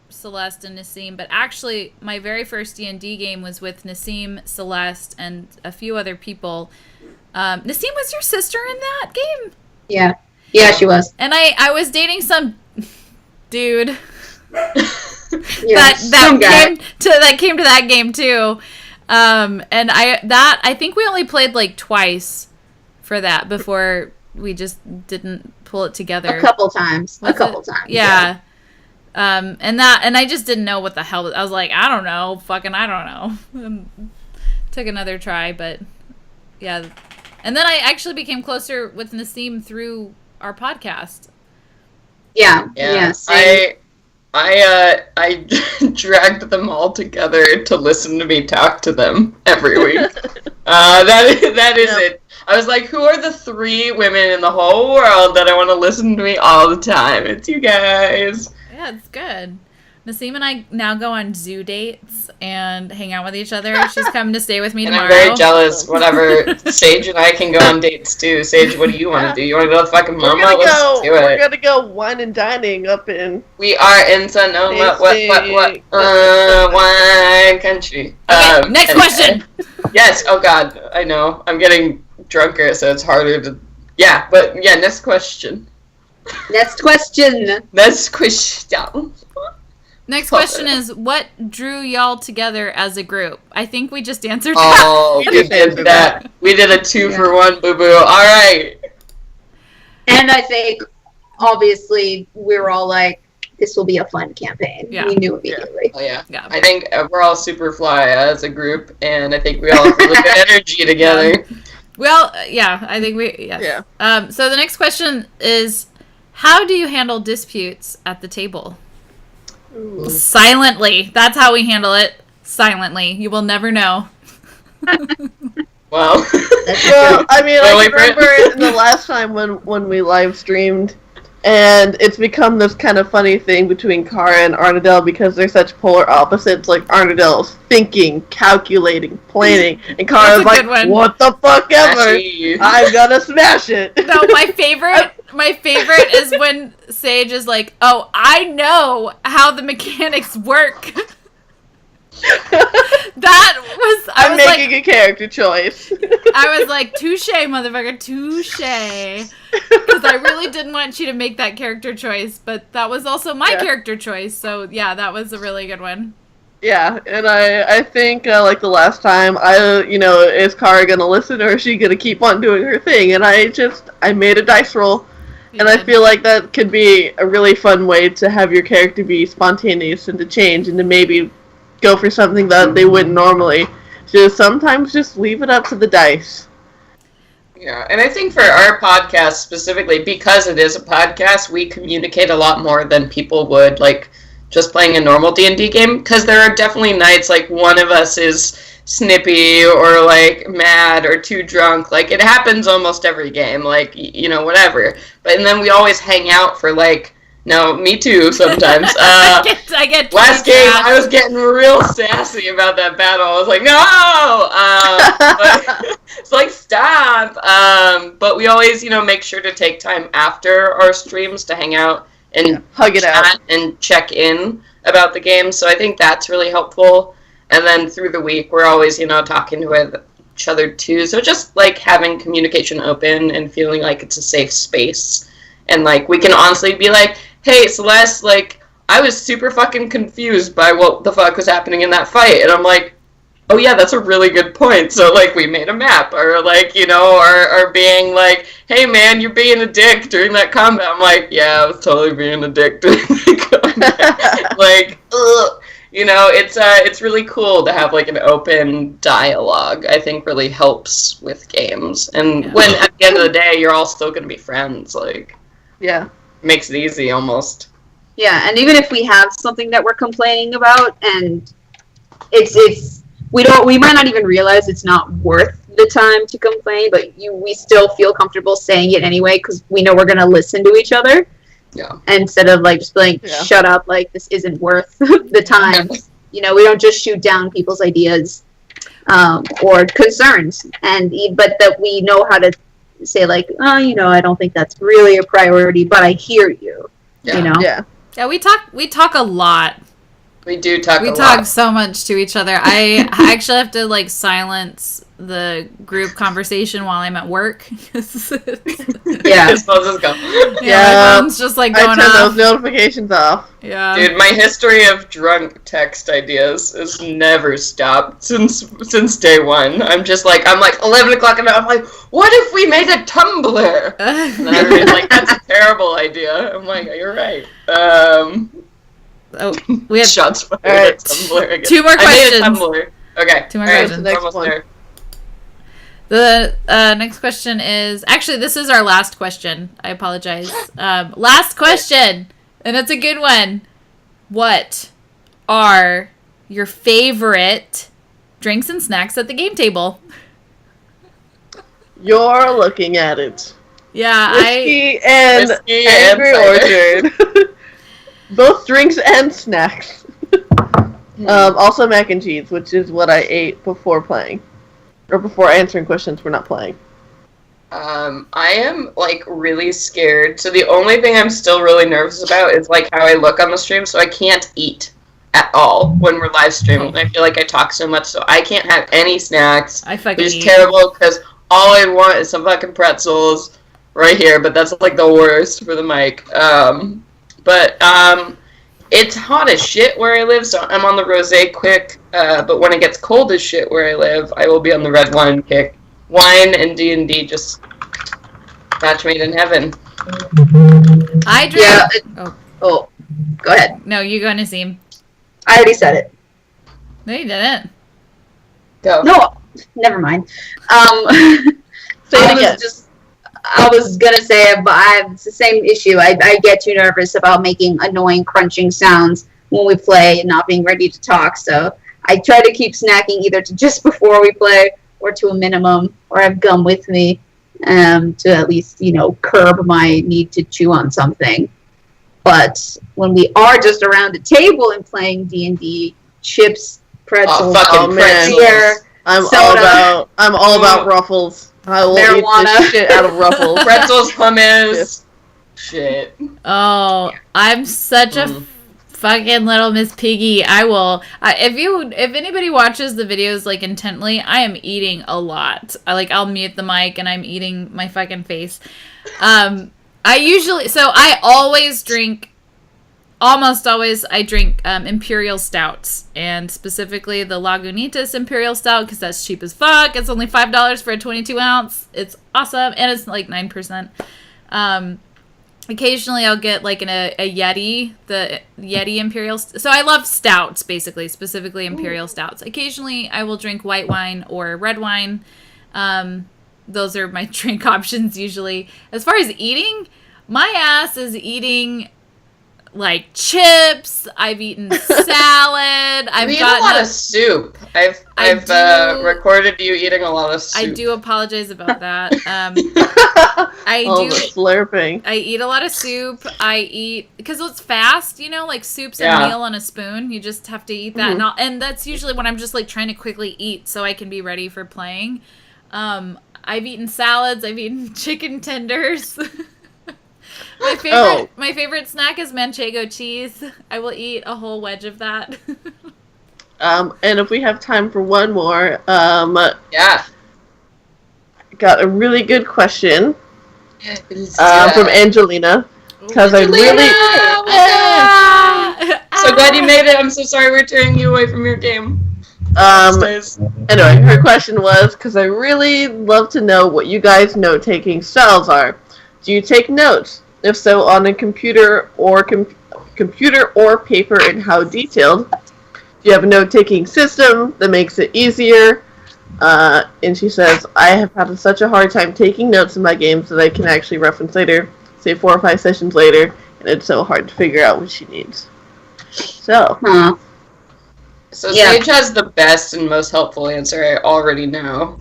Celeste and Nassim. But actually, my very first D&D game was with Nassim, Celeste, and a few other people. Nassim, was your sister in that game? Yeah, she was. And I was dating some dude that came to that game too, and I think we only played like twice for that before we just didn't pull it together. A couple times. Yeah. And I just didn't know what the hell. I was like, I don't know. Took another try, but yeah. And then I actually became closer with Nassim through our podcast. Yeah. I dragged them all together to listen to me talk to them every week. That is it. I was like, who are the 3 women in the whole world that I want to listen to me all the time? It's you guys. Yeah, it's good. Nassim and I now go on zoo dates and hang out with each other. She's coming to stay with me tomorrow. I'm very jealous. Whatever. Sage and I can go on dates too. Sage, what do you want to do? You want to go to fucking Mama? Let's do it. We're gonna go wine and dining up in. We are in Sonoma. What? Wine country. Okay, next question. Yes. Oh God, I know. I'm getting drunker, so it's harder to. Yeah, but yeah. Next question. Next question. Next question is, what drew y'all together as a group? I think we just answered that. Oh, we did that. We did a 2-for-1, boo-boo. All right. And I think, obviously, we were all like, this will be a fun campaign. Yeah. We knew immediately. Oh, yeah. I think we're all super fly as a group, and I think we all have really good energy together. Well, yeah, I think yes. Yeah. So the next question is, how do you handle disputes at the table? Ooh. Silently. That's how we handle it. Silently. You will never know. Wow. Well, I mean, I remember the last time when we live streamed, and it's become this kind of funny thing between Kara and Arnadell because they're such polar opposites. Like, Arnadell's thinking, calculating, planning, and Kara's like, what the fuck ever? I'm gonna smash it. No, my favorite is when Sage is like, oh, I know how the mechanics work. I'm making a character choice. I was like, touche, motherfucker, touche. Because I really didn't want you to make that character choice, but that was also my character choice, so yeah, that was a really good one. Yeah, and I think, like the last time, is Kara gonna listen, or is she gonna keep on doing her thing? And I made a dice roll. And I feel like that could be a really fun way to have your character be spontaneous and to change and to maybe go for something that they wouldn't normally. Sometimes just leave it up to the dice. Yeah, and I think for our podcast specifically, because it is a podcast, we communicate a lot more than people would, like, just playing a normal D&D game. Because there are definitely nights, like, one of us is snippy or like mad or too drunk. Like, it happens almost every game, like, whatever. And then we always hang out for like No, me too, sometimes. I get last game, trapped. I was getting real sassy about that battle. I was like, no! But it's like, stop! But we always, make sure to take time after our streams to hang out and hug it out and check in about the game. So I think that's really helpful. And then through the week, we're always, talking to each other too. So just like having communication open and feeling like it's a safe space. And like we can honestly be like, hey, Celeste, like, I was super fucking confused by what the fuck was happening in that fight. And I'm like, oh yeah, that's a really good point. So, like, we made a map. Or, like, or being like, hey, man, you're being a dick during that combat. I'm like, yeah, I was totally being a dick during the combat. Like, ugh. It's really cool to have, like, an open dialogue. I think really helps with games. And when, at the end of the day, you're all still going to be friends, like... Yeah. Makes it easy, almost. Yeah, and even if we have something that we're complaining about, and we might not even realize it's not worth the time to complain, but we still feel comfortable saying it anyway because we know we're gonna listen to each other. Yeah. Instead of like just being like, shut up, like this isn't worth the time. We don't just shoot down people's ideas or concerns, but that we know how to say like, oh, I don't think that's really a priority, but I hear you. Yeah. Yeah, we talk a lot. We do talk a lot. We talk so much to each other. I actually have to, like, silence the group conversation while I'm at work. Yeah. Just go. Yeah, my phone's just, like, going I turn those notifications off. Yeah. Dude, my history of drunk text ideas has never stopped since day one. I'm like 11 o'clock at night, I'm like, what if we made a Tumblr? And everybody's like, that's a terrible idea. I'm like, you're right. Oh, we have shots fired at Tumblr again. 2 more questions. I made a Tumblr. Okay. 2 more questions. Next one. The next question is... Actually, this is our last question. I apologize. Last question, and it's a good one. What are your favorite drinks and snacks at the game table? You're looking at it. Yeah, Whiskey and Angry Orchard. Both drinks and snacks. Also mac and cheese, which is what I ate before playing. Or before answering questions, we're not playing. I am, like, really scared. So the only thing I'm still really nervous about is, like, how I look on the stream. So I can't eat at all when we're live streaming. I feel like I talk so much, so I can't have any snacks. Which is terrible, because all I want is some fucking pretzels right here. But that's, like, the worst for the mic. It's hot as shit where I live, so I'm on the rosé kick. But when it gets cold as shit where I live, I will be on the red wine kick. Wine and D&D just match made in heaven. I drink... Yeah. Oh, go ahead. No, you go, Naseem. I already said it. No, you didn't. Go. No, never mind. I was gonna say, but it's the same issue. I get too nervous about making annoying crunching sounds when we play and not being ready to talk. So I try to keep snacking either to just before we play or to a minimum, or have gum with me to at least curb my need to chew on something. But when we are just around a table and playing D&D, chips, pretzels, beer, I'm all about Ruffles. I will eat the shit out of Ruffles. Pretzels, hummus, shit. Oh, I'm such a fucking little Miss Piggy. I will. If anybody watches the videos like intently, I am eating a lot. I'll mute the mic and I'm eating my fucking face. Almost always I drink Imperial Stouts, and specifically the Lagunitas Imperial Stout, because that's cheap as fuck. It's only $5 for a 22 ounce. It's awesome, and it's like 9%. Occasionally I'll get like a Yeti, the Yeti Imperial. So I love stouts, basically, specifically Imperial Stouts. Occasionally I will drink white wine or red wine. Those are my drink options usually. As far as eating, my ass is eating like chips. I've eaten salad. I've eaten a lot of soup. I've recorded you eating a lot of soup. I do apologize about that. I the slurping. I eat a lot of soup. I eat because it's fast. Like soup's a meal on a spoon. You just have to eat that, and that's usually when I'm just like trying to quickly eat so I can be ready for playing. I've eaten salads. I've eaten chicken tenders. My favorite snack is manchego cheese. I will eat a whole wedge of that. And if we have time for one more, yeah, got a really good question from Angelina, because I really so glad you made it. I'm so sorry we're turning you away from your game. Anyway, her question was, because I really love to know what you guys note-taking styles are. Do you take notes? If so, on a computer or paper, and how detailed? Do you have a note-taking system that makes it easier? And she says, I have had such a hard time taking notes in my games that I can actually reference later, say 4 or 5 sessions later, and it's so hard to figure out what she needs. So. Sage has the best and most helpful answer I already know.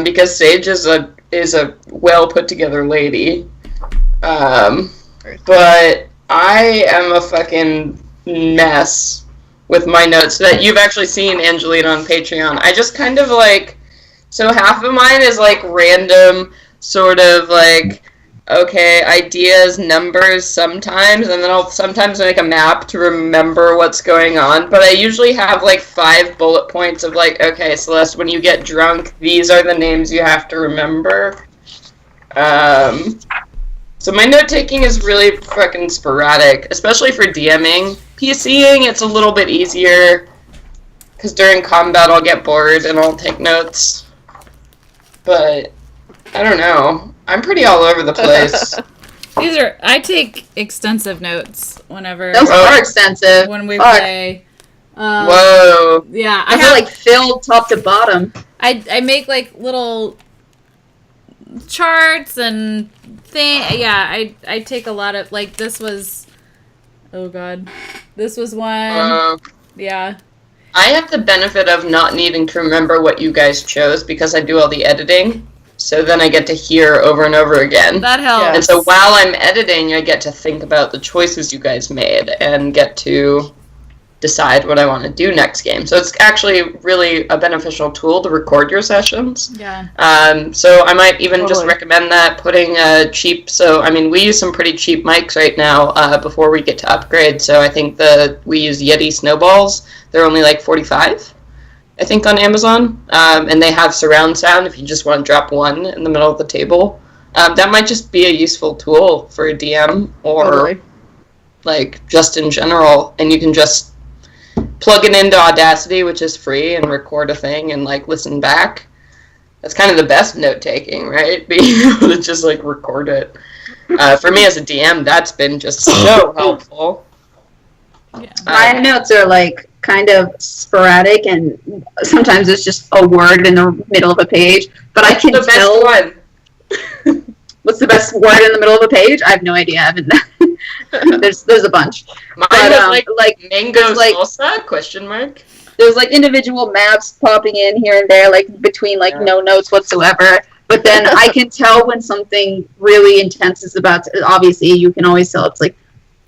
Because Sage is a well put together lady. But I am a fucking mess with my notes that you've actually seen, Angelina, on Patreon. I just kind of so half of mine is random sort of okay, ideas, numbers sometimes, and then I'll sometimes make a map to remember what's going on, but I usually have 5 bullet points of okay, Celeste, when you get drunk, these are the names you have to remember. So my note-taking is really fucking sporadic, especially for DMing. PCing, it's a little bit easier, because during combat I'll get bored and I'll take notes. But, I don't know. I'm pretty all over the place. I take extensive notes whenever. Those are extensive. When we play. Whoa. Yeah. I have filled top to bottom. I make little charts and I take a lot of this was this was one. Yeah. I have the benefit of not needing to remember what you guys chose because I do all the editing. So then I get to hear over and over again. That helps. And so while I'm editing, I get to think about the choices you guys made and get to decide what I want to do next game. So it's actually really a beneficial tool to record your sessions. Yeah. So I might even just recommend that, putting a cheap... So, I mean, we use some pretty cheap mics right now before we get to upgrade. So I think we use Yeti Snowballs. They're only $45. I think, on Amazon, and they have surround sound if you just want to drop one in the middle of the table. That might just be a useful tool for a DM or, just in general, and you can just plug it into Audacity, which is free, and record a thing and, listen back. That's kind of the best note-taking, right? Being able to just, record it. For me as a DM, that's been just so helpful. Yeah. My notes are, kind of sporadic, and sometimes it's just a word in the middle of a page, but I can tell... Best one? What's the best word in the middle of a page? I have no idea. I haven't... there's a bunch. Mine was mango salsa? Question mark. There's individual maps popping in here and there, between no notes whatsoever. But then I can tell when something really intense is about to... Obviously, you can always tell it's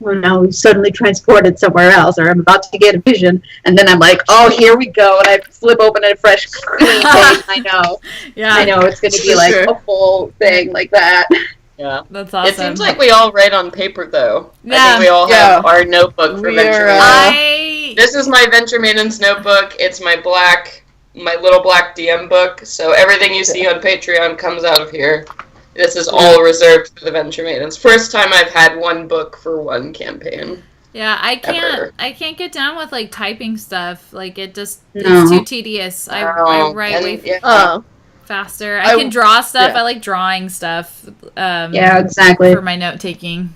oh no, we suddenly transported somewhere else, or I'm about to get a vision, and then I'm oh, here we go, and I flip open a fresh, clean page. I know. Yeah. I know, it's going to be a full thing like that. Yeah. That's awesome. It seems like we all write on paper, though. Yeah. I think we all have our notebook for Venture Maidens. This is my Venture Maidens notebook. It's my little black DM book, so everything you see on Patreon comes out of here. This is all reserved for the Venture Maidens. First time I've had one book for one campaign. Yeah, I can't get down with typing stuff. It's too tedious. I write way faster. I can draw stuff. Yeah. I like drawing stuff. Yeah, exactly. For my note taking.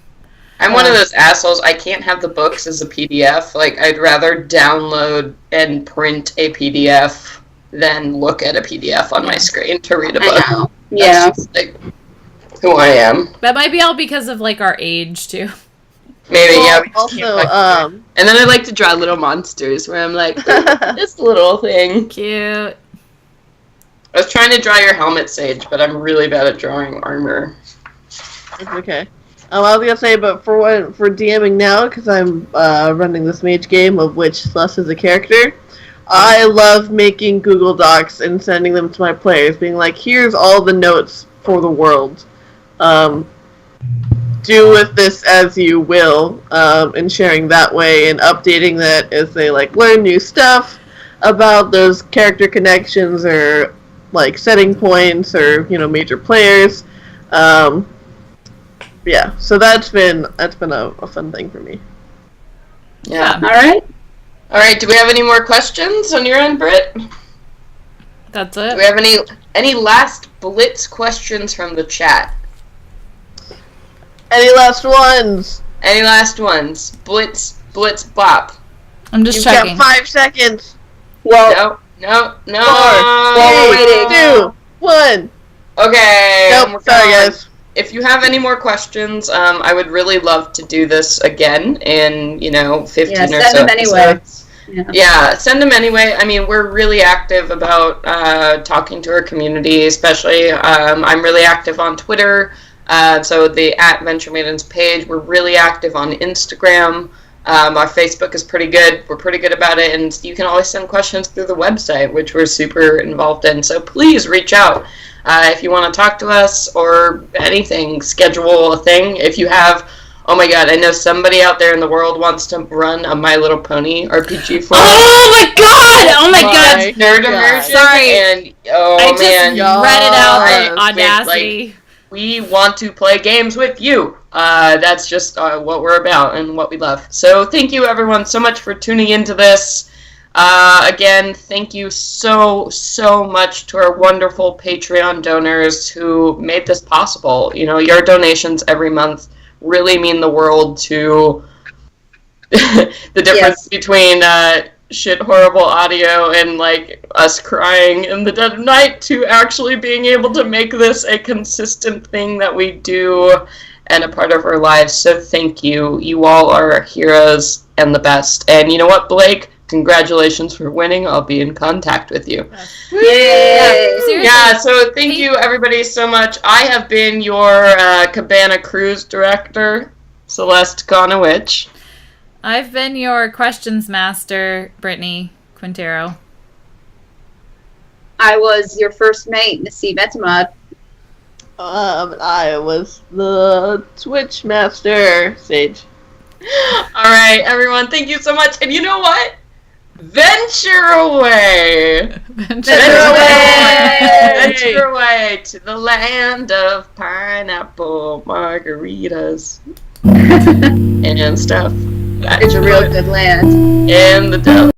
I'm one of those assholes. I can't have the books as a PDF. I'd rather download and print a PDF than look at a PDF on my screen to read a book. I know. Yeah. That's just, who I am. That might be all because of our age too. Maybe, yeah. Also, and then I like to draw little monsters where I'm like, this little thing. Cute. I was trying to draw your helmet, Sage, but I'm really bad at drawing armor. It's okay. I was gonna say, but for DMing now, because I'm running this mage game of which Celeste is a character, I love making Google Docs and sending them to my players, being like, here's all the notes for the world. Do with this as you will, and sharing that way and updating that as they like learn new stuff about those character connections or like setting points or major players. Yeah, so that's been a fun thing for me. Yeah. All right. Do we have any more questions on your end, Britt? That's it. Do we have any last blitz questions from the chat? Any last ones? Blitz, bop. I'm just You've checking. got 5 seconds. Well, No. 4, 3, 2, 1. Okay. Nope, sorry guys. If you have any more questions, I would really love to do this again in, 15 or so. send them anyway. Yeah, send them anyway. I mean, we're really active about talking to our community, especially I'm really active on Twitter. So the @VentureMaidens page, we're really active on Instagram. Our Facebook is pretty good. We're pretty good about it, and you can always send questions through the website, which we're super involved in. So please reach out if you want to talk to us or anything. Schedule a thing. If you have, oh my god, I know somebody out there in the world wants to run a My Little Pony RPG for. Oh my god! Nerd immersion. Sorry, and I just read it out. The Like, audacity. we want to play games with you. That's just what we're about and what we love. So thank you everyone so much for tuning into this. Again, thank you so much to our wonderful Patreon donors who made this possible. Your donations every month really mean the world to the difference between shit horrible audio and like us crying in the dead of night to actually being able to make this a consistent thing that we do and a part of our lives. So thank you. You all are heroes and the best. And you know what, Blake? Congratulations for winning. I'll be in contact with you. Yay! Yeah, so thank you everybody so much. I have been your Cabana Cruise director, Celeste Conowitch. I've been your questions master, Brittany Quintero. I was your first mate, Missy Vetemod. I was the Twitch master, Sage. Alright, everyone, thank you so much. And you know what? Venture away! Venture away to the land of pineapple margaritas and stuff. It's a real good land. And the devil.